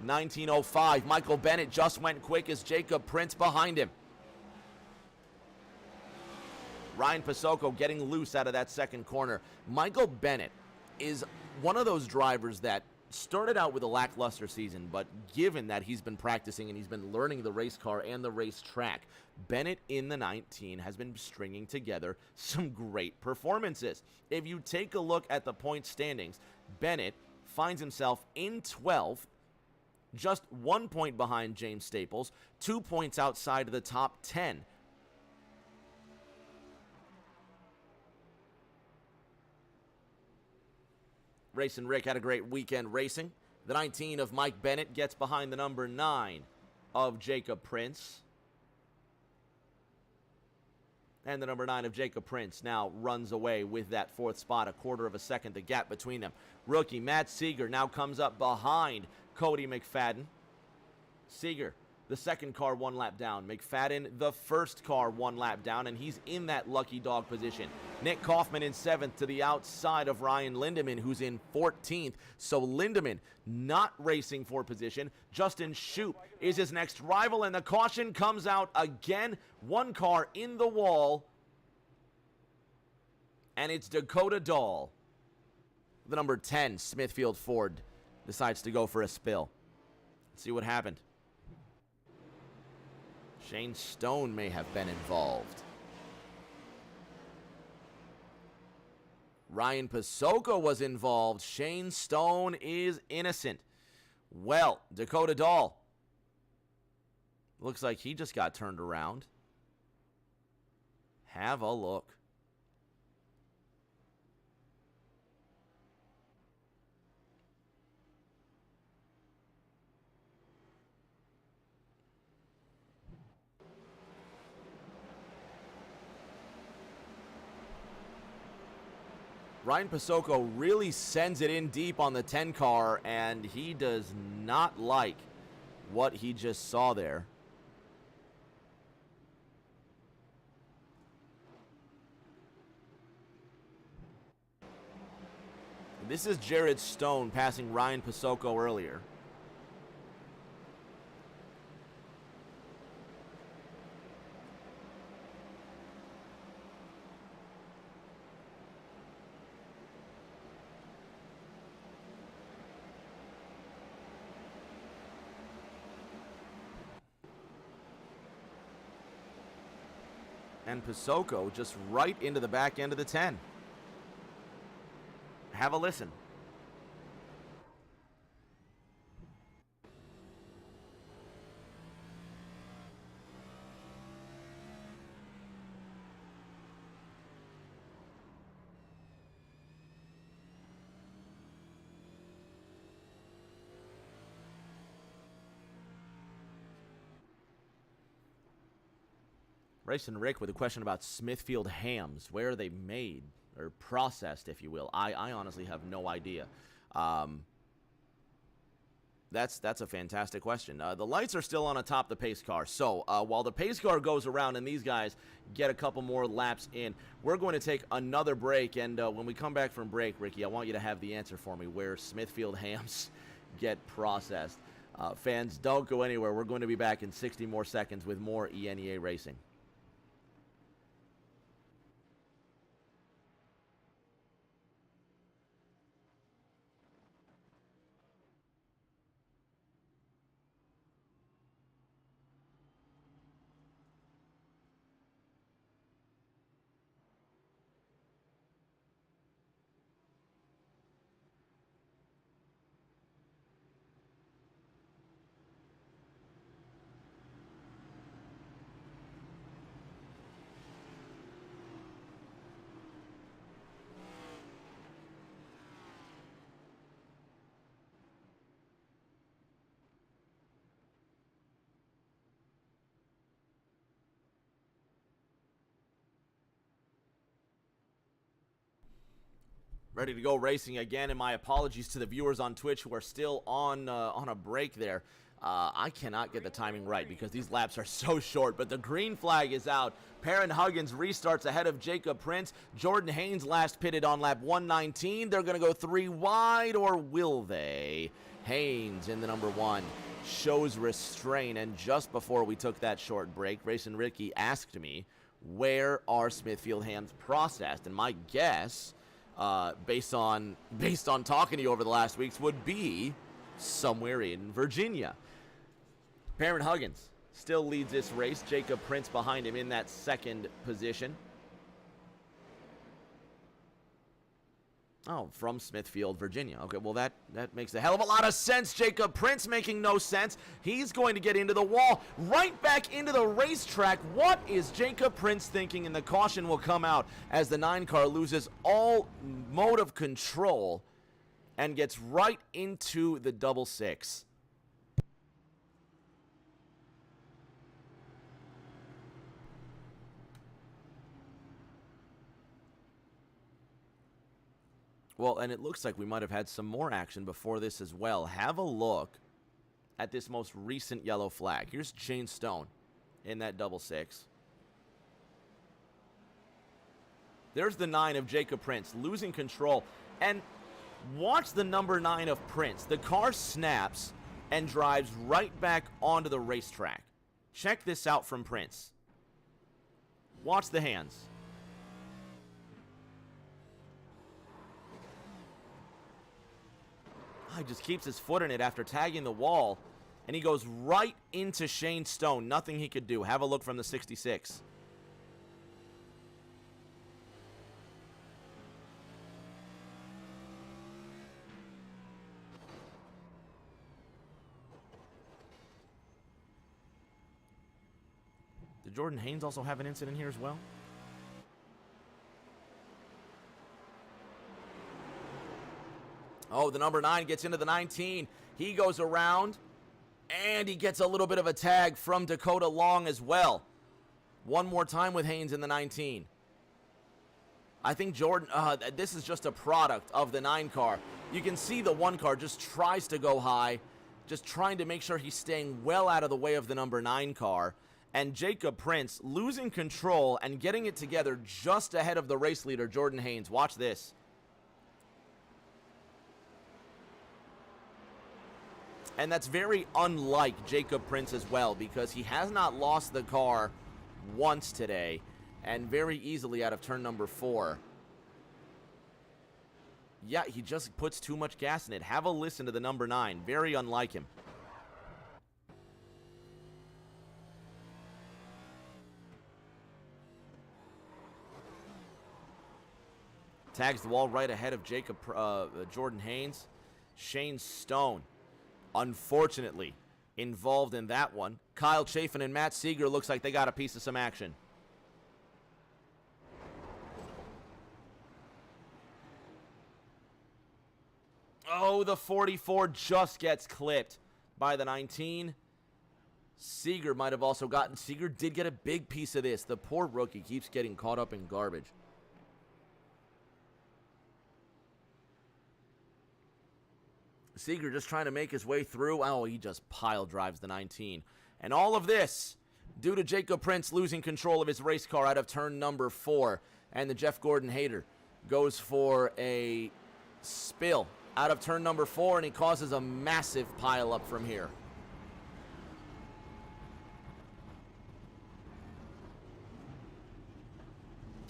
19.05, Michael Bennett just went quick as Jacob Prince behind him. Ryan Pasocco getting loose out of that second corner. Michael Bennett is one of those drivers that started out with a lackluster season, but given that he's been practicing and he's been learning the race car and the race track, Bennett in the 19 has been stringing together some great performances. If you take a look at the point standings, Bennett finds himself in 12th, just 1 point behind James Staples, 2 points outside of the top 10. Racing Rick had a great weekend racing. The 19 of Mike Bennett gets behind the number 9 of Jacob Prince. And the number 9 of Jacob Prince now runs away with that 4th spot, a quarter of a second, the gap between them. Rookie Matt Seeger now comes up behind Cody McFadden. Seeger, the second car 1 lap down. McFadden, the first car 1 lap down, and he's in that lucky dog position. Nick Kaufman in 7th to the outside of Ryan Lindemann, who's in 14th. So Lindemann not racing for position. Justin Shoup is his next rival, and the caution comes out again. 1 car in the wall, and it's Dakota Dahl. The number 10, Smithfield Ford, decides to go for a spill. Let's see what happened. Shane Stone may have been involved. Ryan Pasocco was involved. Shane Stone is innocent. Well, Dakota Dahl, looks like he just got turned around. Have a look. Ryan Pasocco really sends it in deep on the 10 car, and he does not like what he just saw there. This is Jared Stone passing Ryan Pasocco earlier. And Pasocco just right into the back end of the 10. Have a listen. Racing Rick with a question about Smithfield hams. Where are they made or processed, if you will? I honestly have no idea. That's a fantastic question. The lights are still on atop the pace car. So while the pace car goes around and these guys get a couple more laps in, we're going to take another break. And when we come back from break, Ricky, I want you to have the answer for me where Smithfield hams get processed. Fans, don't go anywhere. We're going to be back in 60 more seconds with more ENEA Racing. Ready to go racing again, and my apologies to the viewers on Twitch who are still on a break there. I cannot get the timing right because these laps are so short, but the green flag is out. Perrin Huggins restarts ahead of Jacob Prince. Jordan Haynes last pitted on lap 119. They're going to go 3 wide, or will they? Haynes in the number 1 shows restraint, and just before we took that short break, Racing Ricky asked me, where are Smithfield hams processed? And my guess, based on talking to you over the last weeks, would be somewhere in Virginia. Perrin Huggins still leads this race. Jacob Prince behind him in that second position. Oh, from Smithfield, Virginia. Okay, well, that makes a hell of a lot of sense. Jacob Prince making no sense. He's going to get into the wall, right back into the racetrack. What is Jacob Prince thinking? And the caution will come out as the 9 car loses all mode of control and gets right into the double 6. Well, and it looks like we might have had some more action before this as well. Have a look at this most recent yellow flag. Here's Shane Stone in that double 6. There's the 9 of Jacob Prince losing control. And watch the number 9 of Prince. The car snaps and drives right back onto the racetrack. Check this out from Prince. Watch the hands. He just keeps his foot in it after tagging the wall, and he goes right into Shane Stone. Nothing he could do. Have a look from the 66. Did Jordan Haynes also have an incident here as well? Oh, the number 9 gets into the 19. He goes around, and he gets a little bit of a tag from Dakota Long as well. One more time with Haynes in the 19. I think Jordan, this is just a product of the 9 car. You can see the 1 car just tries to go high, just trying to make sure he's staying well out of the way of the number 9 car. And Jacob Prince losing control and getting it together just ahead of the race leader, Jordan Haynes. Watch this. And that's very unlike Jacob Prince as well, because he has not lost the car once today, and very easily out of turn number 4. Yeah, he just puts too much gas in it. Have a listen to the number 9. Very unlike him. Tags the wall right ahead of Jordan Haynes. Shane Stone, unfortunately, involved in that one. Kyle Chafin and Matt Seeger looks like they got a piece of some action. Oh, the 44 just gets clipped by the 19. Seeger might have also gotten... Seeger did get a big piece of this. The poor rookie keeps getting caught up in garbage. Seeger just trying to make his way through. Oh, he just pile drives the 19. And all of this due to Jacob Prince losing control of his race car out of turn number 4. And the Jeff Gordon hater goes for a spill out of turn number 4, and he causes a massive pile up from here.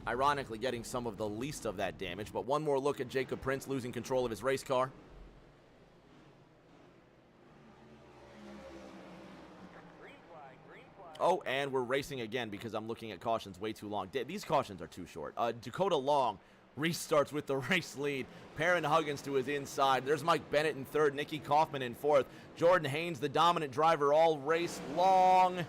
Ironically, getting some of the least of that damage, but one more look at Jacob Prince losing control of his race car. Oh, and we're racing again because I'm looking at cautions way too long. These cautions are too short. Dakota Long restarts with the race lead. Perrin Huggins to his inside. There's Mike Bennett in third. Nicky Kaufman in fourth. Jordan Haynes, the dominant driver, all race long.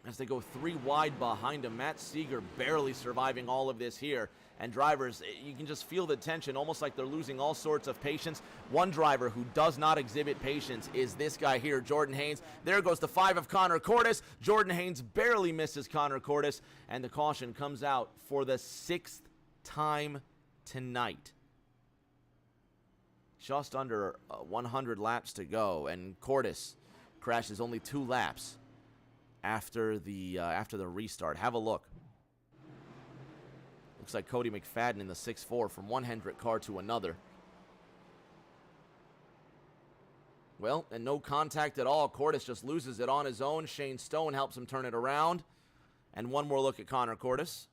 As they go 3 wide behind him. Matt Seeger barely surviving all of this here. And drivers, you can just feel the tension, almost like they're losing all sorts of patience. One driver who does not exhibit patience is this guy here, Jordan Haynes. There goes the 5 of Connor Cordes. Jordan Haynes barely misses Connor Cordes. And the caution comes out for the 6th time tonight. Just under 100 laps to go. And Cordes crashes only 2 laps after the restart. Have a look. Looks like Cody McFadden in the 6-4 from one Hendrick car to another. Well, and no contact at all. Cordes just loses it on his own. Shane Stone helps him turn it around. And one more look at Connor Cordes.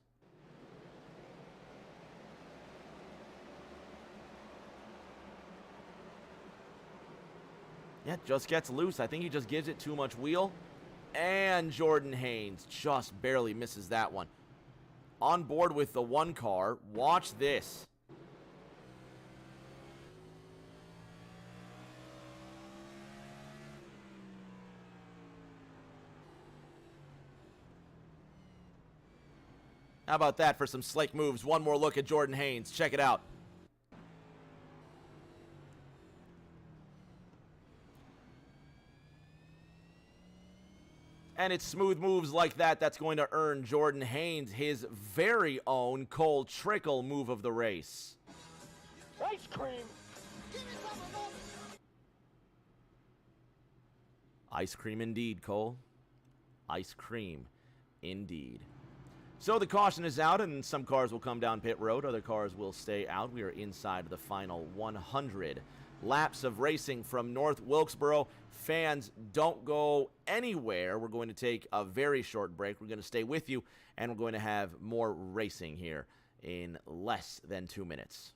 Yeah, just gets loose. I think he just gives it too much wheel. And Jordan Haynes just barely misses that one. On board with the 1 car. Watch this. How about that for some slick moves? One more look at Jordan Haynes. Check it out. And it's smooth moves like that that's going to earn Jordan Haynes his very own Cole Trickle move of the race. Ice cream. Ice cream indeed, Cole. Ice cream indeed. So the caution is out, and some cars will come down pit road. Other cars will stay out. We are inside the final 100 laps of racing from North Wilkesboro. Fans, don't go anywhere. We're going to take a very short break. We're going to stay with you, and we're going to have more racing here in less than 2 minutes.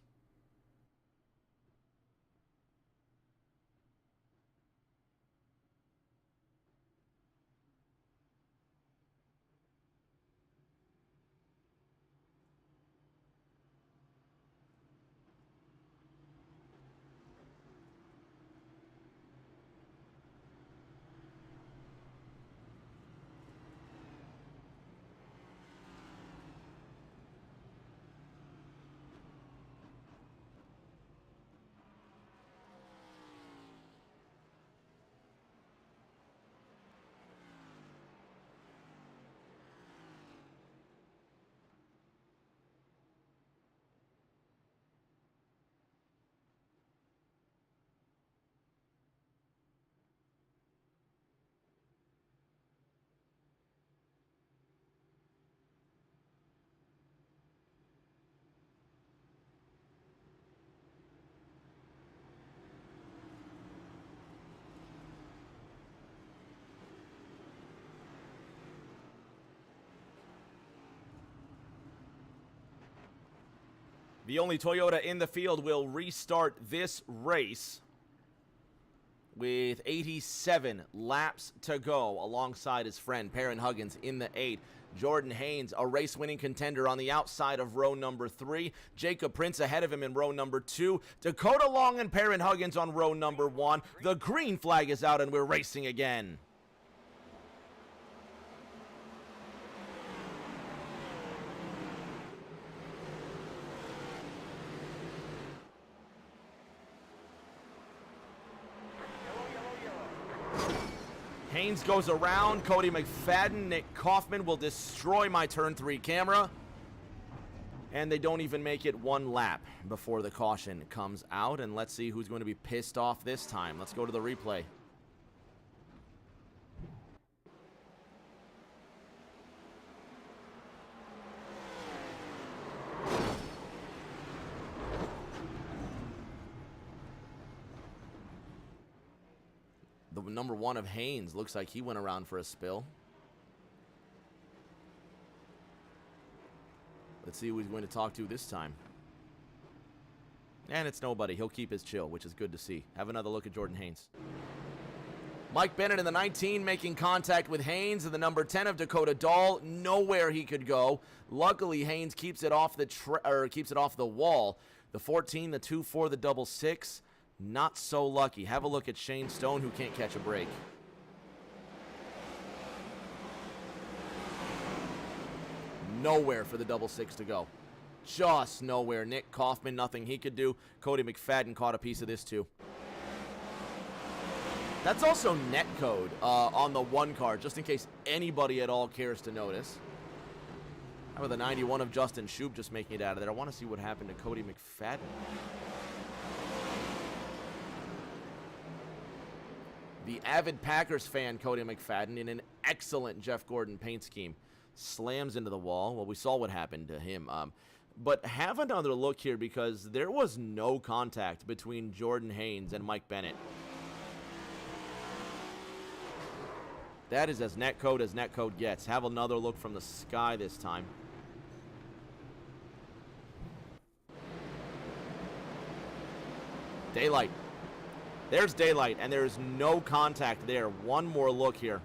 The only Toyota in the field will restart this race with 87 laps to go alongside his friend Perrin Huggins in the 8. Jordan Haynes, a race-winning contender on the outside of row number 3. Jacob Prince ahead of him in row number 2. Dakota Long and Perrin Huggins on row number 1. The green flag is out and we're racing again. Haynes goes around. Cody McFadden, Nick Kaufman will destroy my turn 3 camera. And they don't even make it one lap before the caution comes out. And let's see who's going to be pissed off this time. Let's go to the replay. The number 1 of Haynes looks like he went around for a spill. Let's see who he's going to talk to this time. And it's nobody. He'll keep his chill, which is good to see. Have another look at Jordan Haynes. Mike Bennett in the 19 making contact with Haynes, and the number 10 of Dakota Dahl. Nowhere he could go. Luckily, Haynes keeps it off the wall. The 14, the 2-4, the double 6. Not so lucky. Have a look at Shane Stone, who can't catch a break. Nowhere for the double 6 to go. Just nowhere. Nick Kaufman, nothing he could do. Cody McFadden caught a piece of this too. That's also net code on the 1 car, just in case anybody at all cares to notice. How about the 91 of Justin Shoup just making it out of there? I want to see what happened to Cody McFadden. The avid Packers fan, Cody McFadden, in an excellent Jeff Gordon paint scheme, slams into the wall. Well, we saw what happened to him. But have another look here, because there was no contact between Jordan Haynes and Mike Bennett. That is as net code gets. Have another look from the sky this time. Daylight. There's daylight, and there is no contact there. One more look here.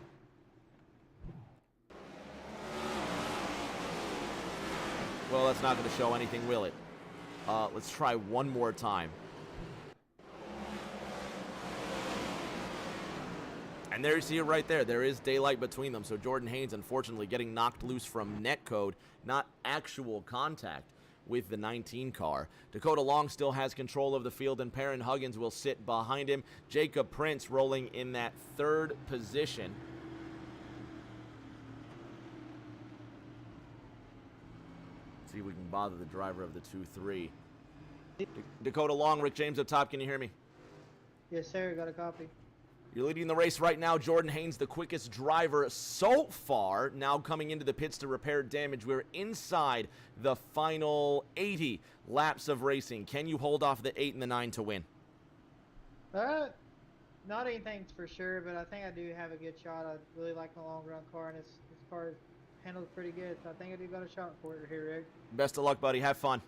Well, that's not going to show anything, will it? Let's try one more time. And there you see it right there. There is daylight between them. So Jordan Haynes, unfortunately, getting knocked loose from netcode, not actual contact with the 19 car. Dakota Long still has control of the field, and Perrin Huggins will sit behind him. Jacob Prince rolling in that 3rd position. See if we can bother the driver of the 2-3. Dakota Long, Rick James up top. Can you hear me? Yes, sir. Got a copy. You're leading the race right now. Jordan Haynes, the quickest driver so far, now coming into the pits to repair damage. We're inside the final 80 laps of racing. Can you hold off the 8 and the 9 to win? Not anything for sure, but I think I do have a good shot. I really like my long run car, and this car handles pretty good, so I think I do got a shot for it here, Rick. Best of luck, buddy. Have fun.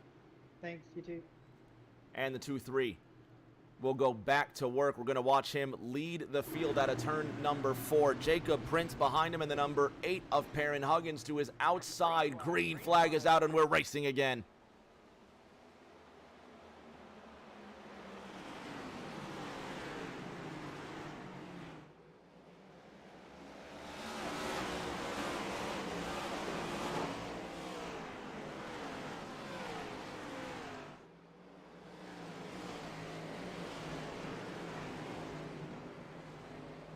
Thanks, you too. And the 2-3 will go back to work. We're going to watch him lead the field out of turn number 4. Jacob Prince behind him, and the number 8 of Perrin Huggins to his outside. Green flag is out, and we're racing again.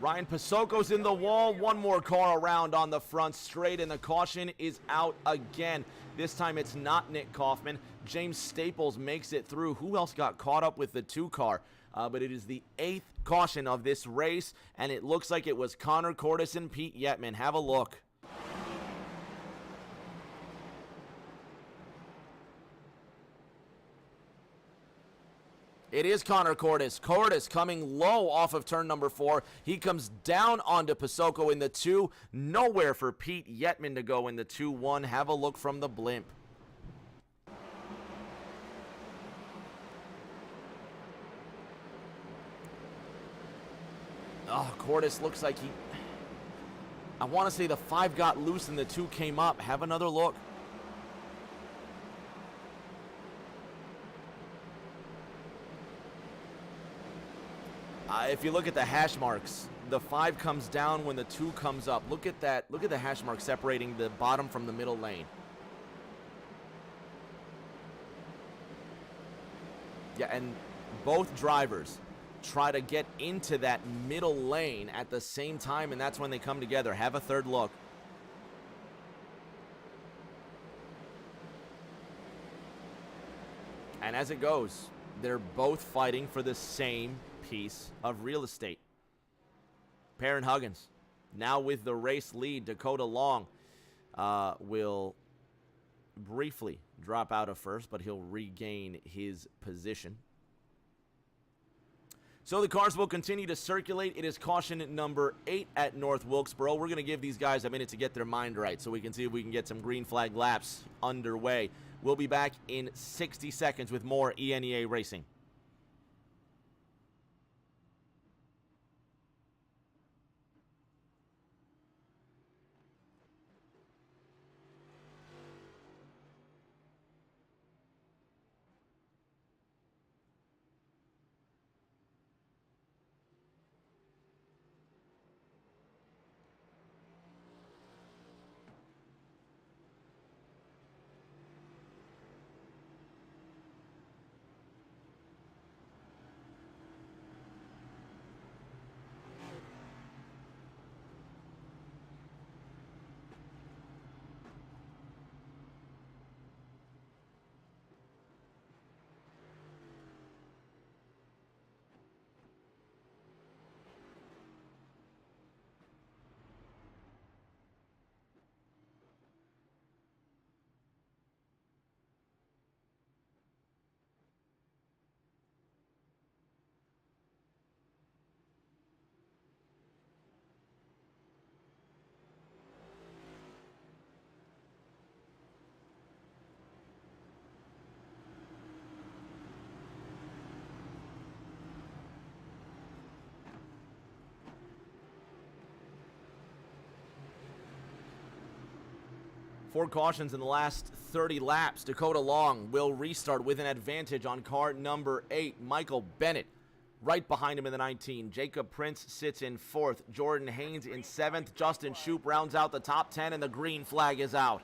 Ryan Pasoko's in the wall. One more car around on the front straight, and the caution is out again. This time it's not Nick Kaufman. James Staples makes it through. Who else got caught up with the 2 car? But it is the 8th caution of this race, and it looks like it was Connor Cordes and Pete Yetman. Have a look. It is Connor Cordes. Cordes coming low off of turn number 4. He comes down onto Pasoko in the 2. Nowhere for Pete Yetman to go in the 2-1. Have a look from the blimp. Oh, Cordes looks like I want to say the 5 got loose and the 2 came up. Have another look. If you look at the hash marks, the 5 comes down when the 2 comes up. Look at that. Look at the hash mark separating the bottom from the middle lane. Yeah, and both drivers try to get into that middle lane at the same time, and that's when they come together. Have a third look. And as it goes, they're both fighting for the same piece of real estate. Perrin Huggins now with the race lead. Dakota Long will briefly drop out of first, but he'll regain his position. So the cars will continue to circulate. It is caution number 8 at North Wilkesboro. We're going to give these guys a minute to get their mind right so we can see if we can get some green flag laps underway. We'll be back in 60 seconds with more ENEA Racing. Four cautions in the last 30 laps. Dakota Long will restart with an advantage on car number 8. Michael Bennett right behind him in the 19. Jacob Prince sits in 4th. Jordan Haynes in 7th. Justin Shoup rounds out the top 10, and the green flag is out.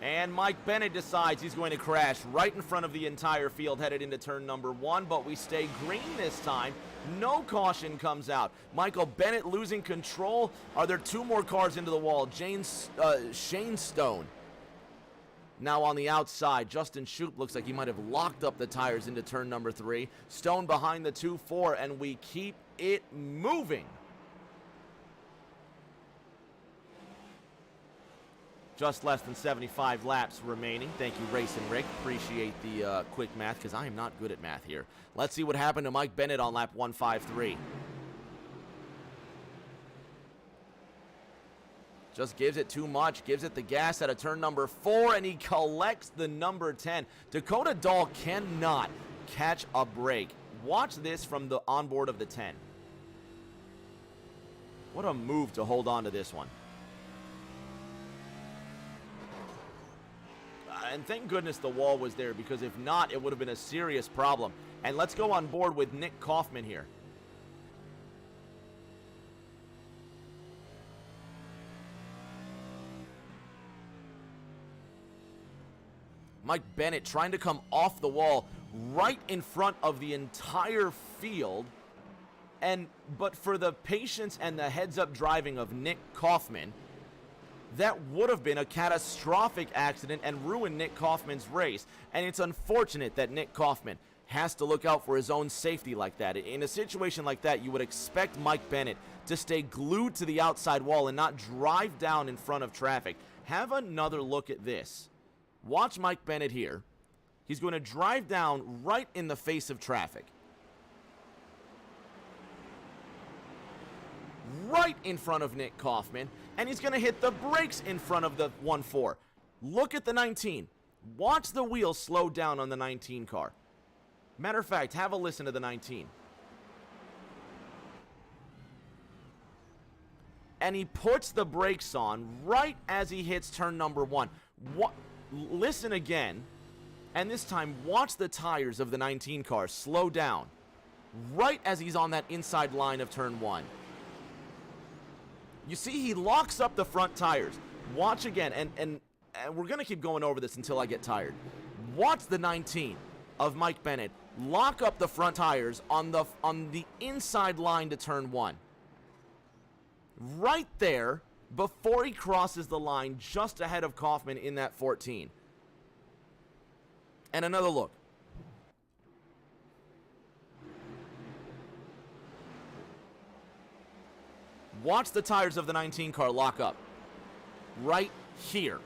And Mike Bennett decides he's going to crash right in front of the entire field headed into turn number 1, but we stay green this time. No caution comes out. Michael Bennett losing control. Are there 2 more cars into the wall? Shane Stone now on the outside. Justin Shoup looks like he might have locked up the tires into turn number 3. Stone behind the 2-4, and we keep it moving. Just less than 75 laps remaining. Thank you, Racing Rick. Appreciate the quick math, because I am not good at math here. Let's see what happened to Mike Bennett on lap 153. Just gives it too much. Gives it the gas out of turn number 4, and he collects the number 10. Dakota Dahl cannot catch a break. Watch this from the onboard of the 10. What a move to hold on to this one. And thank goodness the wall was there, because if not, it would have been a serious problem. And let's go on board with Nick Kaufman here. Mike Bennett trying to come off the wall right in front of the entire field. But for the patience and the heads-up driving of Nick Kaufman, that would have been a catastrophic accident and ruined Nick Kaufman's race. And it's unfortunate that Nick Kaufman has to look out for his own safety like that. In a situation like that, you would expect Mike Bennett to stay glued to the outside wall and not drive down in front of traffic. Have another look at this. Watch Mike Bennett here. He's going to drive down right in the face of traffic. Right in front of Nick Kaufman, and he's going to hit the brakes in front of the 1-4. Look at the 19. Watch the wheels slow down on the 19 car. Matter of fact, have a listen to the 19. And he puts the brakes on right as he hits turn number 1. Listen again, and this time watch the tires of the 19 car slow down right as he's on that inside line of turn 1. You see, he locks up the front tires. Watch again, and we're going to keep going over this until I get tired. Watch the 19 of Mike Bennett lock up the front tires on the inside line to turn 1. Right there, before he crosses the line, just ahead of Kaufman in that 14. And another look. Watch the tires of the 19 car lock up. Right here.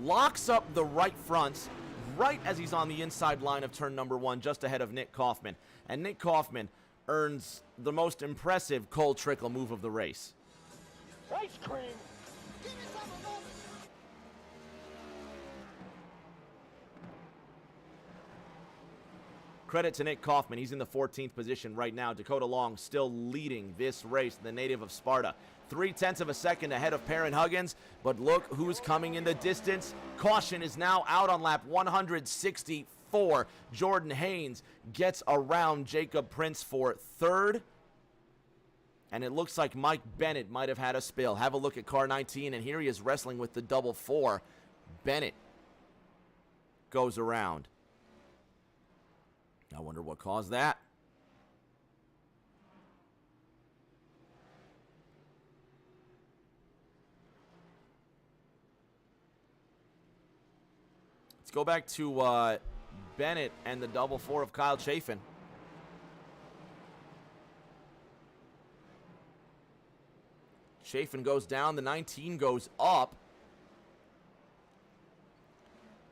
Locks up the right fronts right as he's on the inside line of turn number 1, just ahead of Nick Kaufman. And Nick Kaufman earns the most impressive Cole Trickle move of the race. Ice cream. Credit to Nick Kaufman. He's in the 14th position right now. Dakota Long still leading this race, the native of Sparta. 0.3 of a second ahead of Perrin Huggins, but look who's coming in the distance. Caution is now out on lap 164. Jordan Haynes gets around Jacob Prince for 3rd. And it looks like Mike Bennett might have had a spill. Have a look at car 19, and here he is wrestling with the double 4. Bennett goes around. I wonder what caused that. Let's go back to Bennett and the double 4 of Kyle Chafin. Chafin goes down, the 19 goes up.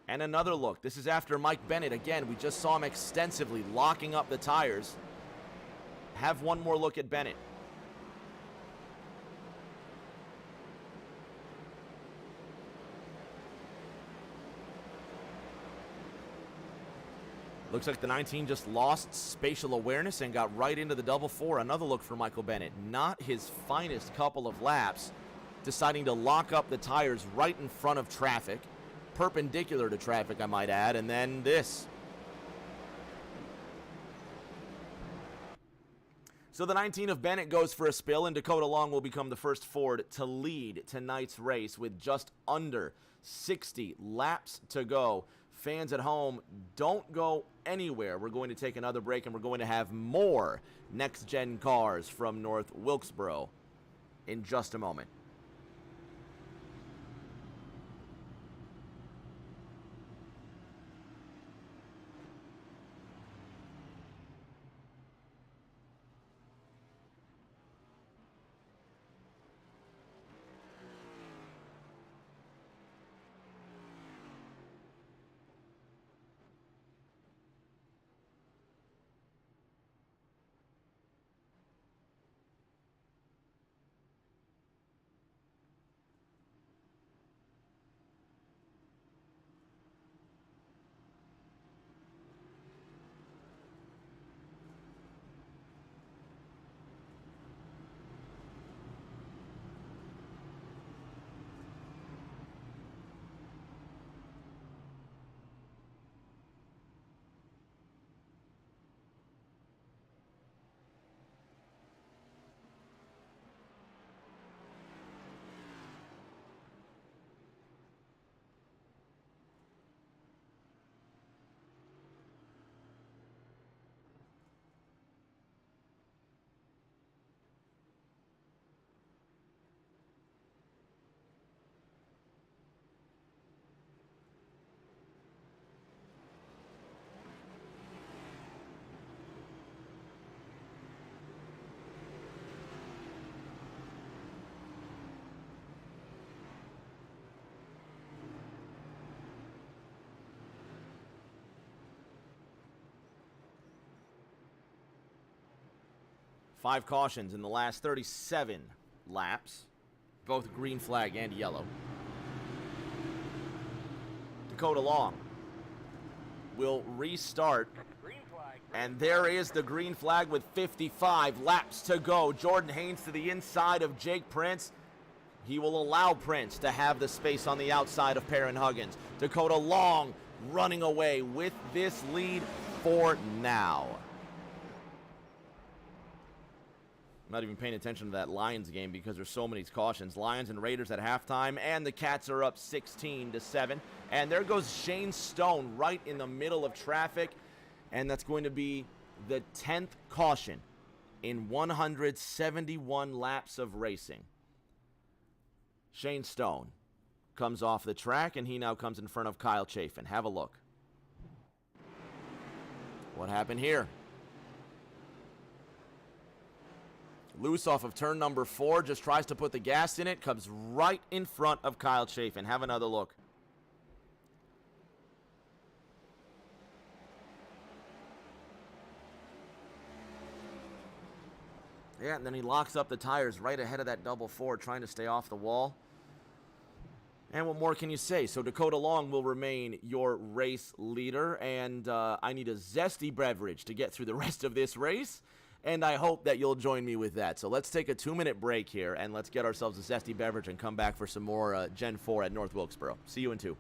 And another look. This is after Mike Bennett. Again, we just saw him extensively locking up the tires. Have one more look at Bennett. Looks like the 19 just lost spatial awareness and got right into the double 4. Another look for Michael Bennett. Not his finest couple of laps. Deciding to lock up the tires right in front of traffic. Perpendicular to traffic, I might add. And then this. So the 19 of Bennett goes for a spill, and Dakota Long will become the first Ford to lead tonight's race with just under 60 laps to go. Fans at home, don't go anywhere. We're going to take another break, and we're going to have more next-gen cars from North Wilkesboro in just a moment. Five cautions in the last 37 laps, both green flag and yellow. Dakota Long will restart, and there is the green flag with 55 laps to go. Jordan Haynes to the inside of Jake Prince. He will allow Prince to have the space on the outside of Perrin Huggins. Dakota Long running away with this lead for now. I'm not even paying attention to that Lions game because there's so many cautions. Lions and Raiders at halftime, and the Cats are up 16-7. And there goes Shane Stone right in the middle of traffic, and that's going to be the 10th caution in 171 laps of racing. Shane Stone comes off the track, and he now comes in front of Kyle Chafin. Have a look. What happened here? Loose off of turn number 4, just tries to put the gas in it, comes right in front of Kyle Chafin. Have another look. Yeah, and then he locks up the tires right ahead of that double Ford, trying to stay off the wall. And what more can you say? So Dakota Long will remain your race leader, and I need a zesty beverage to get through the rest of this race, and I hope that you'll join me with that. So let's take a 2-minute break here, and let's get ourselves a zesty beverage and come back for some more Gen 4 at North Wilkesboro. See you in 2.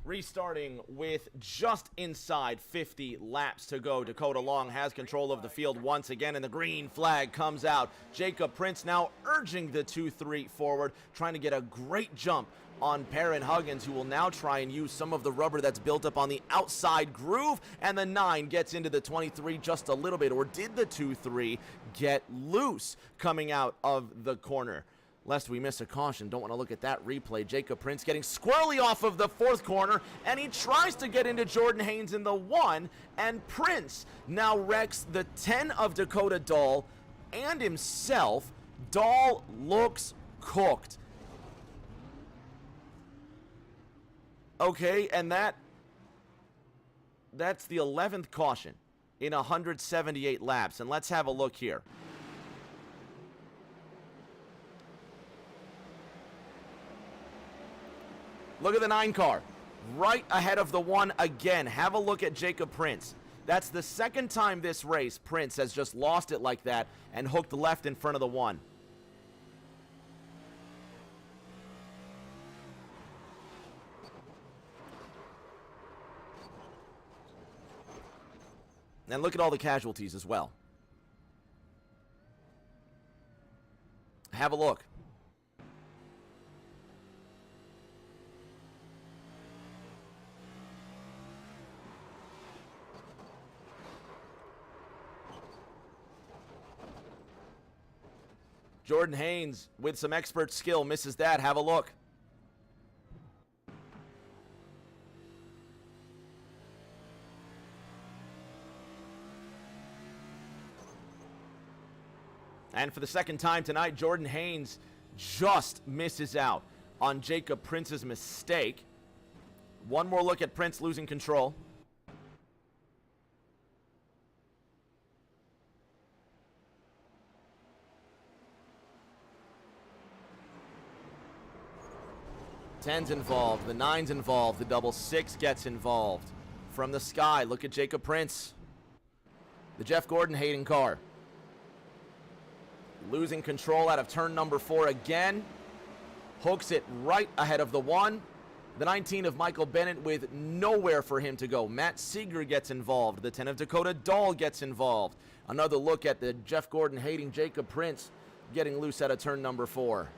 Restarting with just inside 50 laps to go. Dakota Long has control of the field once again, and the green flag comes out. Jacob Prince now urging the 2-3 forward, trying to get a great jump on Perrin Huggins, who will now try and use some of the rubber that's built up on the outside groove, and the 9 gets into the 23 just a little bit. Or did the 2-3 get loose coming out of the corner? Lest we miss a caution, don't want to look at that replay. Jacob Prince getting squirrely off of the 4th corner, and he tries to get into Jordan Haynes in the 1, and Prince now wrecks the 10 of Dakota Dahl and himself. Dahl looks cooked. Okay, and that's the 11th caution in 178 laps, and let's have a look here. Look at the 9 car, right ahead of the 1 again. Have a look at Jacob Prince. That's the 2nd time this race Prince has just lost it like that and hooked left in front of the 1. And look at all the casualties as well. Have a look. Jordan Haynes, with some expert skill, misses that. Have a look. And for the second time tonight, Jordan Haynes just misses out on Jacob Prince's mistake. One more look at Prince losing control. Ten's involved, the 9's involved, the double 6 gets involved. From the sky, look at Jacob Prince. The Jeff Gordon hating car. Losing control out of turn number 4 again. Hooks it right ahead of the 1. The 19 of Michael Bennett with nowhere for him to go. Matt Seeger gets involved. The 10 of Dakota Dahl gets involved. Another look at the Jeff Gordon hating Jacob Prince getting loose out of turn number 4.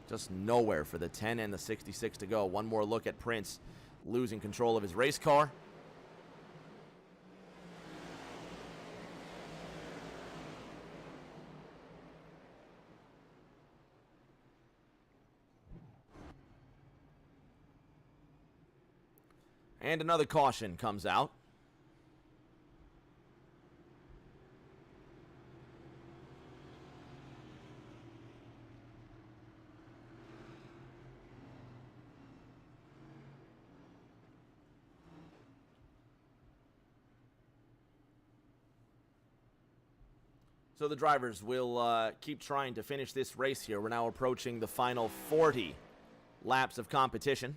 Just nowhere for the 10 and the 66 to go. One more look at Prince losing control of his race car. And another caution comes out. So the drivers will keep trying to finish this race here. We're now approaching the final 40 laps of competition.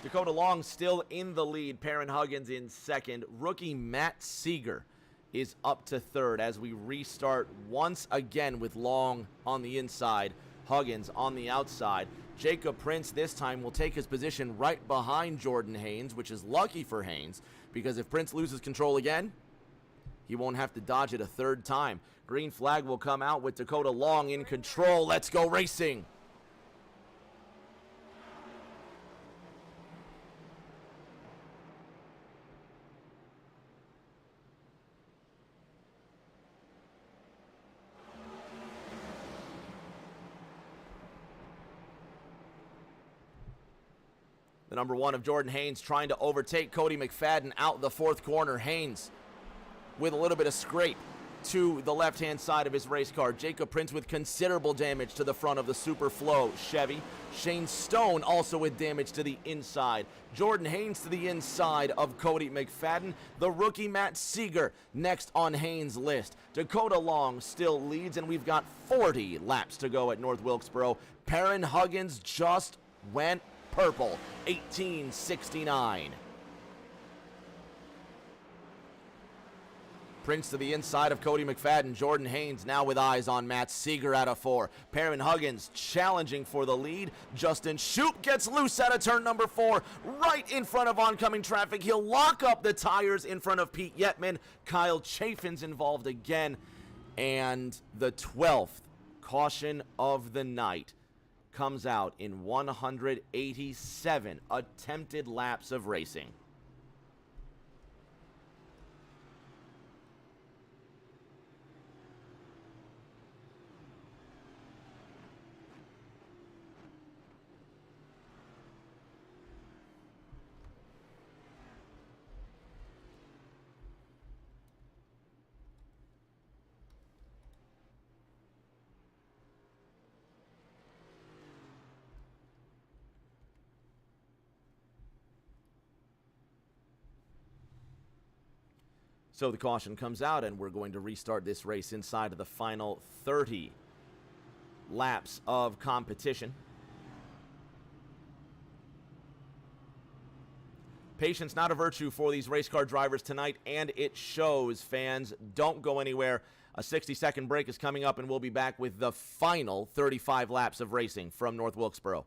Dakota Long still in the lead. Perrin Huggins in second. Rookie Matt Seeger is up to third as we restart once again with Long on the inside, Huggins on the outside. Jacob Prince this time will take his position right behind Jordan Haynes, which is lucky for Haynes, because if Prince loses control again, he won't have to dodge it a third time. Green flag will come out with Dakota Long in control. Let's go racing. The number 1 of Jordan Haynes trying to overtake Cody McFadden out the 4th corner. Haynes with a little bit of scrape to the left-hand side of his race car. Jacob Prince with considerable damage to the front of the Super Flow Chevy. Shane Stone also with damage to the inside. Jordan Haynes to the inside of Cody McFadden. The rookie Matt Seeger next on Haynes' list. Dakota Long still leads, and we've got 40 laps to go at North Wilkesboro. Perrin Huggins just went purple. 1869. Prince to the inside of Cody McFadden. Jordan Haynes now with eyes on Matt Seeger out of 4. Perrin Huggins challenging for the lead. Justin Shoup gets loose out of turn number 4, right in front of oncoming traffic. He'll lock up the tires in front of Pete Yetman. Kyle Chafin's involved again. And the 12th caution of the night comes out in 187 attempted laps of racing. So the caution comes out, and we're going to restart this race inside of the final 30 laps of competition. Patience not a virtue for these race car drivers tonight, and it shows. Fans, don't go anywhere. A 60-second break is coming up, and we'll be back with the final 35 laps of racing from North Wilkesboro.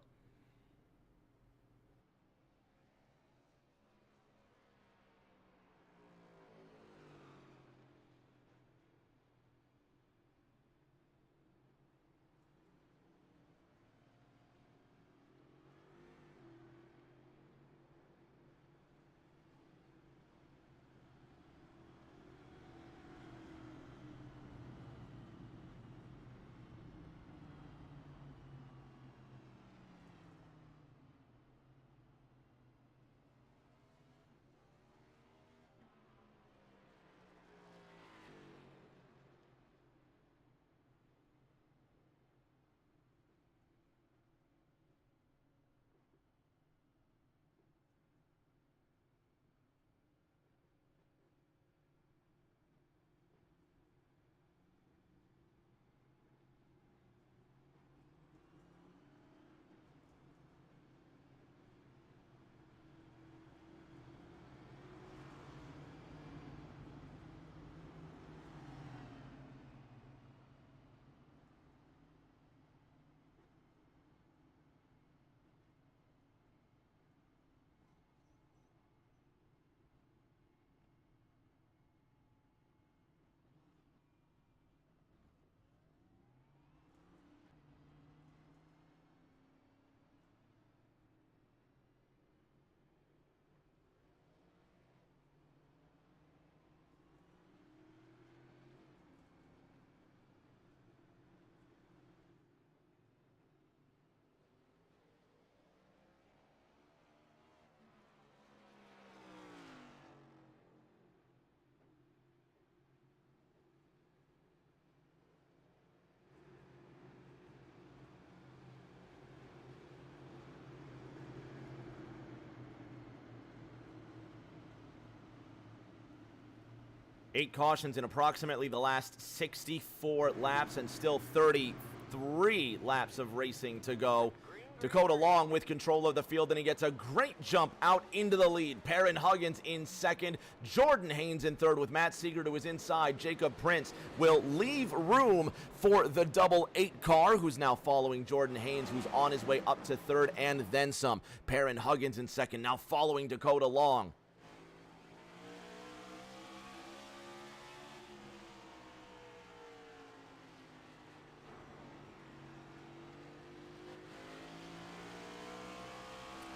8 cautions in approximately the last 64 laps and still 33 laps of racing to go. Dakota Long with control of the field, and he gets a great jump out into the lead. Perrin Huggins in second, Jordan Haynes in third with Matt Seeger to his inside. Jacob Prince will leave room for the double 8 car, who's now following Jordan Haynes, who's on his way up to third and then some. Perrin Huggins in second, now following Dakota Long.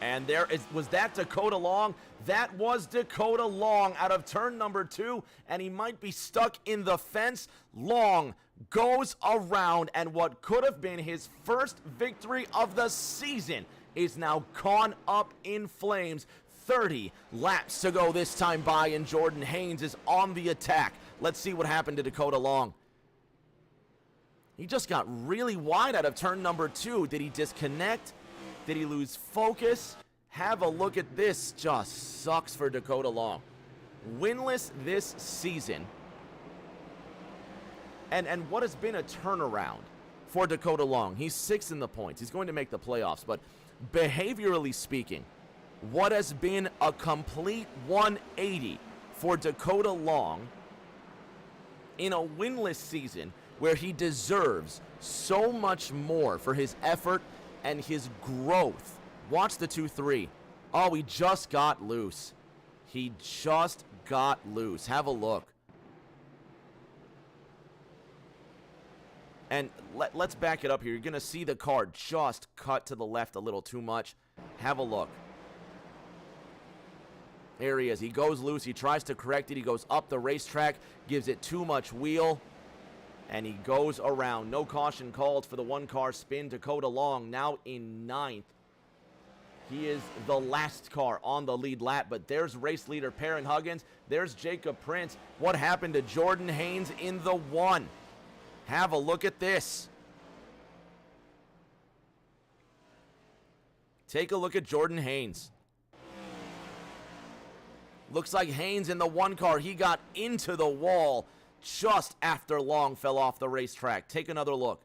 And was that Dakota Long? That was Dakota Long out of turn number 2, and he might be stuck in the fence. Long goes around, and what could have been his first victory of the season is now gone up in flames. 30 laps to go this time by, and Jordan Haynes is on the attack. Let's see what happened to Dakota Long. He just got really wide out of turn number 2. Did he disconnect? Did he lose focus? Have a look at this. Just sucks for Dakota Long. Winless this season. And what has been a turnaround for Dakota Long? He's 6th in the points. He's going to make the playoffs. But behaviorally speaking, what has been a complete 180 for Dakota Long in a winless season where he deserves so much more for his effort and his growth. Watch the 2-3. Oh, he just got loose. He just got loose. Have a look. And let's back it up here. You're going to see the car just cut to the left a little too much. Have a look. There he is. He goes loose. He tries to correct it. He goes up the racetrack, gives it too much wheel, and he goes around. No caution called for the 1-car spin. Dakota Long now in 9th. He is the last car on the lead lap, but there's race leader Perrin Huggins. There's Jacob Prince. What happened to Jordan Haynes in the 1? Have a look at this. Take a look at Jordan Haynes. Looks like Haynes in the 1 car, he got into the wall just after Long fell off the racetrack. Take another look.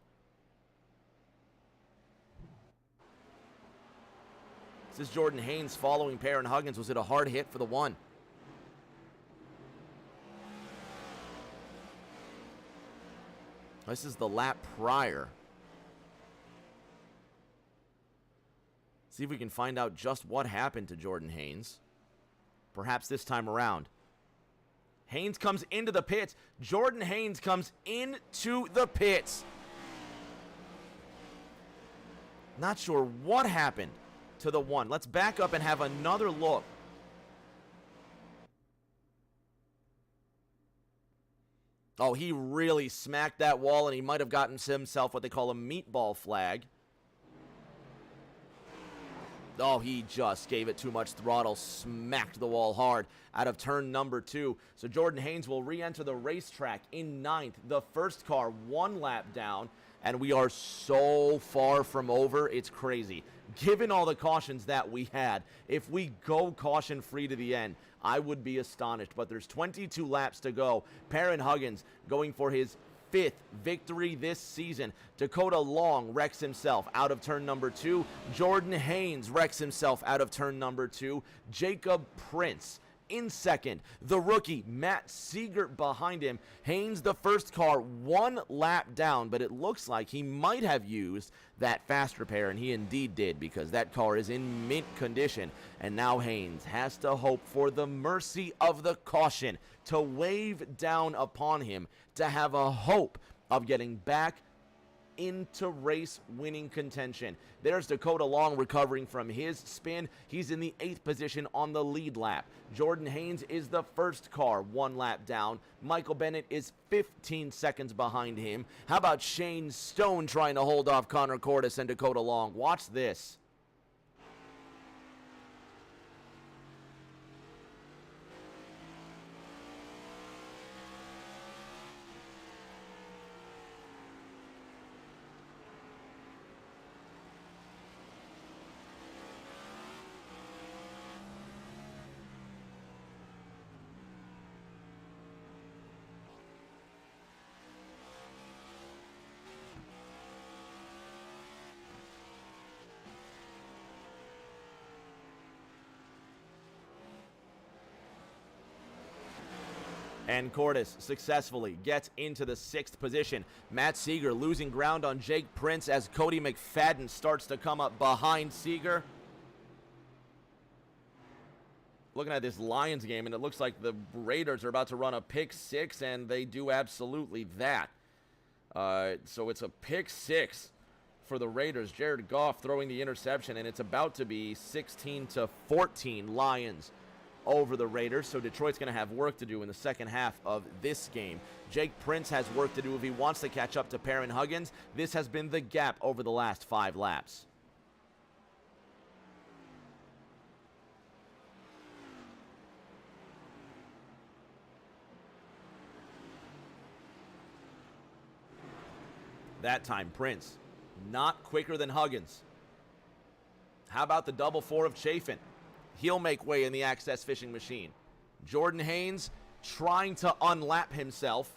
This is Jordan Haynes following Perrin Huggins. Was it a hard hit for the 1? This is the lap prior. See if we can find out just what happened to Jordan Haynes. Perhaps this time around. Haynes comes into the pits. Jordan Haynes comes into the pits. Not sure what happened to the 1. Let's back up and have another look. Oh, he really smacked that wall, and he might have gotten himself what they call a meatball flag. Oh, he just gave it too much throttle, smacked the wall hard out of turn number 2. So Jordan Haynes will re-enter the racetrack in 9th. The first car 1 lap down, and we are so far from over, it's crazy. Given all the cautions that we had, if we go caution-free to the end, I would be astonished. But there's 22 laps to go. Perrin Huggins going for his 5th victory this season. Dakota Long wrecks himself out of turn number 2. Jordan Haynes wrecks himself out of turn number 2. Jacob Prince in second. The rookie, Matt Seeger, behind him. Haynes, the first car, 1 lap down, but it looks like he might have used that fast repair, and he indeed did, because that car is in mint condition. And now Haynes has to hope for the mercy of the caution to wave down upon him to have a hope of getting back into race-winning contention. There's Dakota Long recovering from his spin. He's in the 8th position on the lead lap. Jordan Haynes is the first car, 1 lap down. Michael Bennett is 15 seconds behind him. How about Shane Stone trying to hold off Connor Cordes and Dakota Long? Watch this. And Cordes successfully gets into the 6th position. Matt Seeger losing ground on Jake Prince as Cody McFadden starts to come up behind Seeger. Looking at this Lions game, and it looks like the Raiders are about to run a pick 6, and they do absolutely that. So it's a pick 6 for the Raiders. Jared Goff throwing the interception, and it's about to be 16-14 Lions over the Raiders. So Detroit's going to have work to do in the second half of this game. Jake Prince has work to do if he wants to catch up to Perrin Huggins. This has been the gap over the last 5 laps. That time, Prince, not quicker than Huggins. How about the double 4 of Chafin? He'll make way in the Access Fishing Machine. Jordan Haynes trying to unlap himself,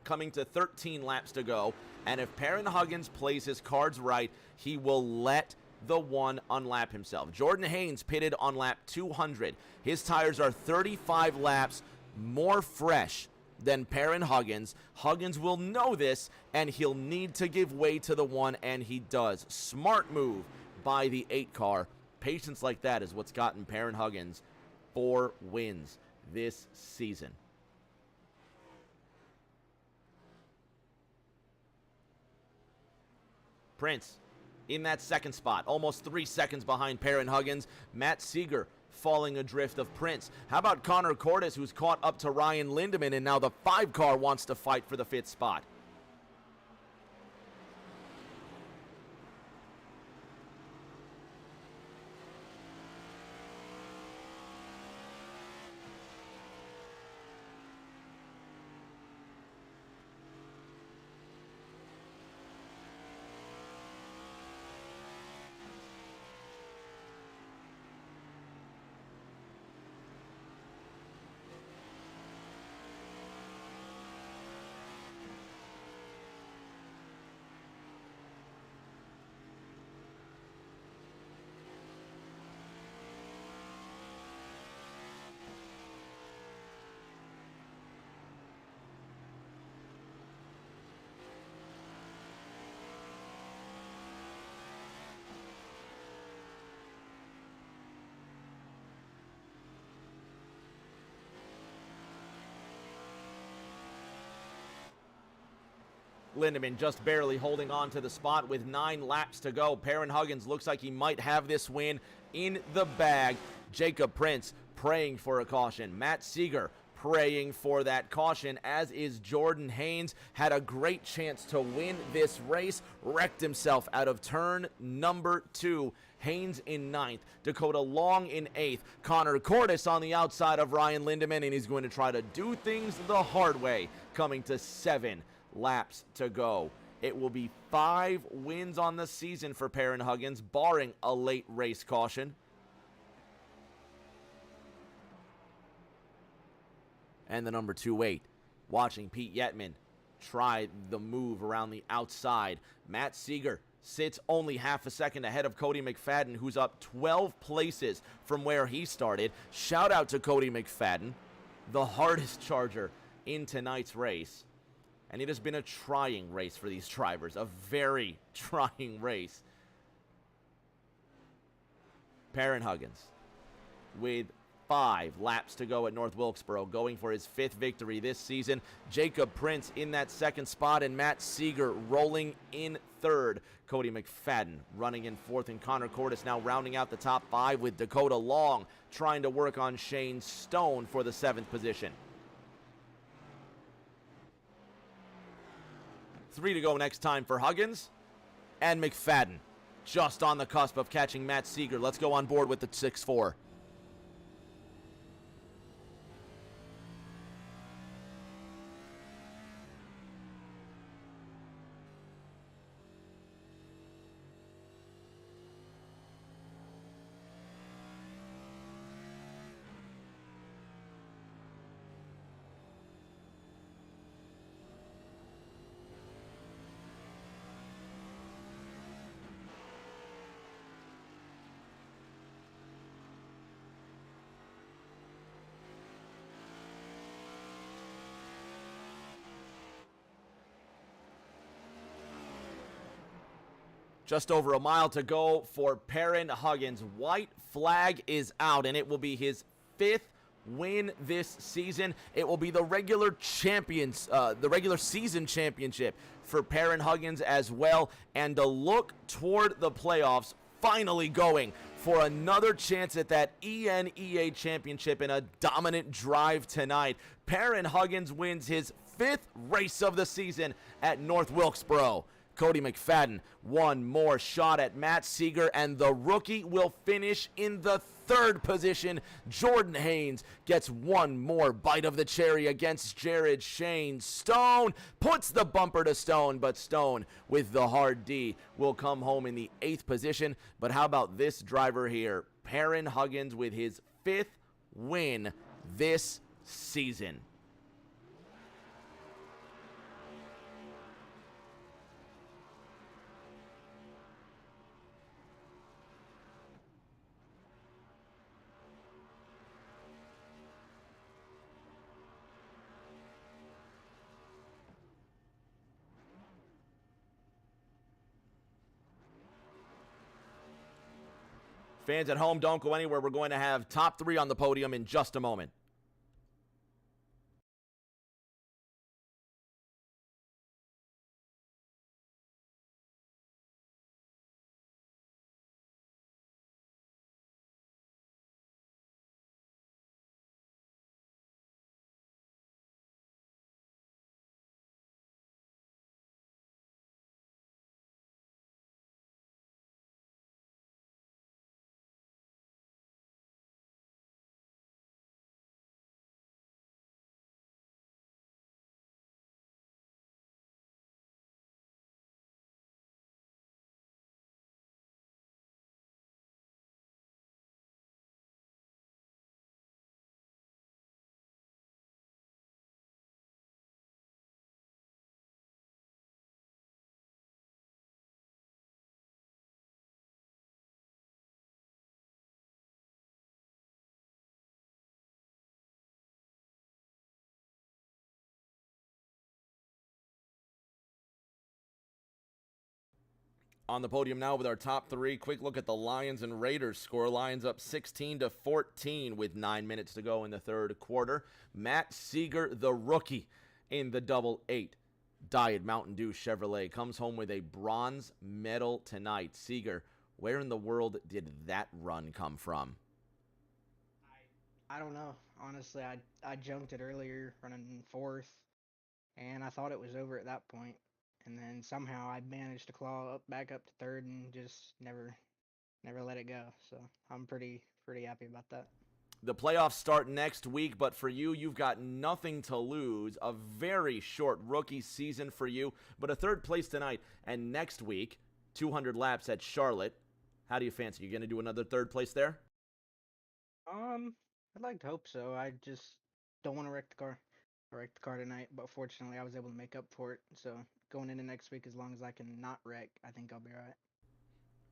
coming to 13 laps to go. And if Perrin Huggins plays his cards right, he will let the one unlap himself. Jordan Haynes pitted on lap 200. His tires are 35 laps more fresh than Perrin Huggins. Huggins will know this, and he'll need to give way to the one, and he does. Smart move by the 8 car. Patience like that is what's gotten Perrin Huggins 4 wins this season. Prince in that 2nd spot, almost 3 seconds behind Perrin Huggins. Matt Seeger falling adrift of Prince. How about Connor Cordes, who's caught up to Ryan Lindemann, and now the 5 car wants to fight for the 5th spot. Lindemann just barely holding on to the spot with 9 laps to go. Perrin Huggins looks like he might have this win in the bag. Jacob Prince praying for a caution. Matt Seeger praying for that caution, as is Jordan Haynes. Had a great chance to win this race, wrecked himself out of turn number 2. Haynes in 9th, Dakota Long in 8th, Connor Cordes on the outside of Ryan Lindemann, and he's going to try to do things the hard way, coming to 7 laps to go. It will be 5 wins on the season for Perrin Huggins, barring a late race caution. And the number 2-8, watching Pete Yetman try the move around the outside. Matt Seeger sits only half a second ahead of Cody McFadden, who's up 12 places from where he started. Shout out to Cody McFadden, the hardest charger in tonight's race. And it has been a trying race for these drivers, a very trying race. Perrin Huggins with 5 laps to go at North Wilkesboro, going for his 5th victory this season. Jacob Prince in that 2nd spot, and Matt Seeger rolling in 3rd. Cody McFadden running in 4th, and Connor Cordes now rounding out the top 5 with Dakota Long trying to work on Shane Stone for the 7th position. 3 to go next time for Huggins and McFadden. Just on the cusp of catching Matt Seeger. Let's go on board with the 6-4. Just over a mile to go for Perrin Huggins. White flag is out, and it will be his 5th win this season. It will be the regular season championship for Perrin Huggins as well, and a look toward the playoffs, finally going for another chance at that ENEA championship in a dominant drive tonight. Perrin Huggins wins his 5th race of the season at North Wilkesboro. Cody McFadden, one more shot at Matt Seeger, and the rookie will finish in the 3rd position. Jordan Haynes gets one more bite of the cherry against Jared Shane. Stone puts the bumper to Stone, but Stone with the hard D will come home in the 8th position. But how about this driver here? Perrin Huggins with his 5th win this season. Fans at home, don't go anywhere. We're going to have top 3 on the podium in just a moment. On the podium now with our top 3. Quick look at the Lions and Raiders score. Lions up 16-14 with 9 minutes to go in the 3rd quarter. Matt Seeger, the rookie in the double 8 Diet Mountain Dew Chevrolet, comes home with a bronze medal tonight. Seeger, where in the world did that run come from? I don't know. Honestly, I junked it earlier running 4th, and I thought it was over at that point. And then somehow I managed to claw back up to 3rd and just never let it go. So I'm pretty happy about that. The playoffs start next week, but for you, you've got nothing to lose. A very short rookie season for you, but a 3rd place tonight. And next week, 200 laps at Charlotte. How do you fancy? You going to do another 3rd place there? I'd like to hope so. I just don't want to wreck the car. I wrecked the car tonight, but fortunately I was able to make up for it. So going into next week, as long as I can not wreck, I think I'll be all right.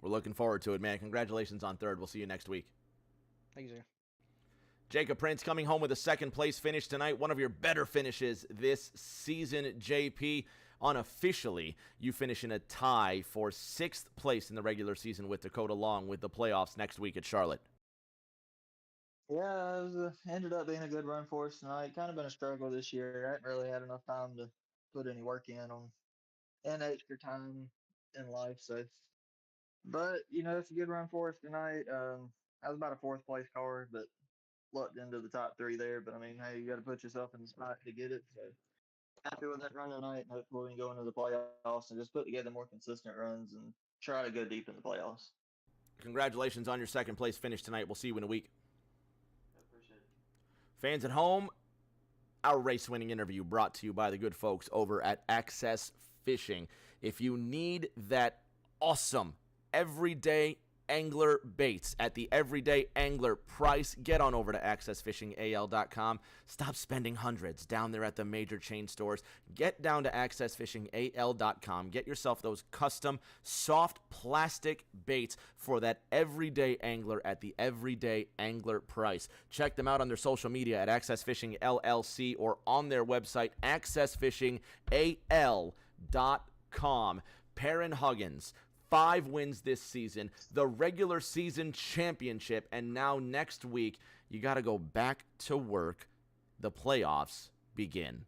We're looking forward to it, man. Congratulations on 3rd. We'll see you next week. Thank you, sir. Jacob Prince coming home with a 2nd place finish tonight. One of your better finishes this season, JP. Unofficially, you finish in a tie for 6th place in the regular season with Dakota Long with the playoffs next week at Charlotte. Yeah, it was ended up being a good run for us tonight. Kind of been a struggle this year. I haven't really had enough time to put any work in on and extra time in life. So, but it's a good run for us tonight. I was about a 4th place car, but lucked into the top 3 there. But I mean, hey, you got to put yourself in the spot to get it. So happy with that run tonight. And hopefully we can go into the playoffs and just put together more consistent runs and try to go deep in the playoffs. Congratulations on your 2nd place finish tonight. We'll see you in a week. Fans at home, our race-winning interview brought to you by the good folks over at Access Fishing. If you need that awesome everyday angler baits at the everyday angler price, get on over to accessfishingal.com. Stop spending hundreds down there at the major chain stores. Get down to accessfishingal.com. Get yourself those custom soft plastic baits for that everyday angler at the everyday angler price. Check them out on their social media at Access Fishing LLC or on their website accessfishingal.com. Perrin Huggins, 5 wins this season, the regular season championship, and now next week, you got to go back to work. The playoffs begin.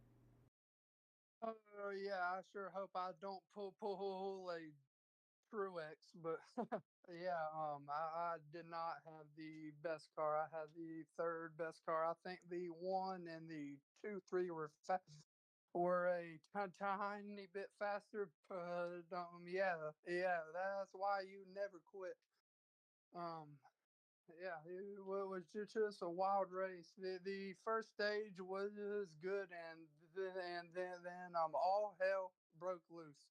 Oh yeah, I sure hope I don't pull a Truex, but yeah, I did not have the best car. I had the third best car. I think the 1 and the 2, 3 were a tiny bit faster, but yeah, that's why you never quit. Um, yeah, it was just a wild race. The first stage was good, and then all hell broke loose.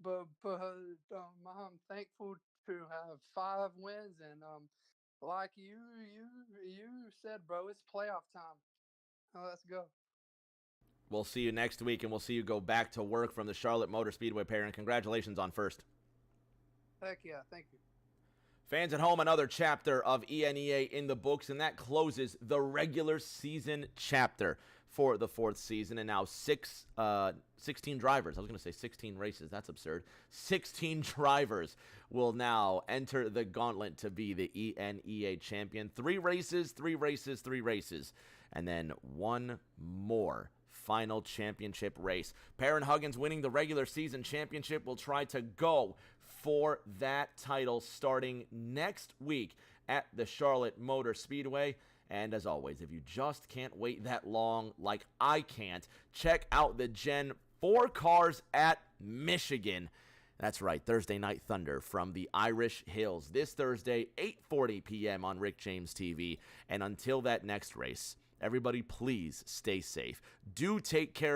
But I'm thankful to have 5 wins, and like you said, bro, it's playoff time. Let's go. We'll see you next week, and we'll see you go back to work from the Charlotte Motor Speedway, Perrin. Congratulations on first. Heck yeah, thank you. Fans at home, another chapter of ENEA in the books, and that closes the regular season chapter for the 4th season. And now 16 drivers. I was going to say 16 races. That's absurd. 16 drivers will now enter the gauntlet to be the ENEA champion. 3 races, 3 races, 3 races, and then 1 more final championship race. Perrin Huggins winning the regular season championship will try to go for that title starting next week at the Charlotte Motor Speedway. And as always, if you just can't wait that long like I can't, check out the Gen 4 cars at Michigan. That's right, Thursday Night Thunder from the Irish Hills this Thursday, 8:40 p.m. on Rick James TV. And until that next race, everybody please stay safe. Do take care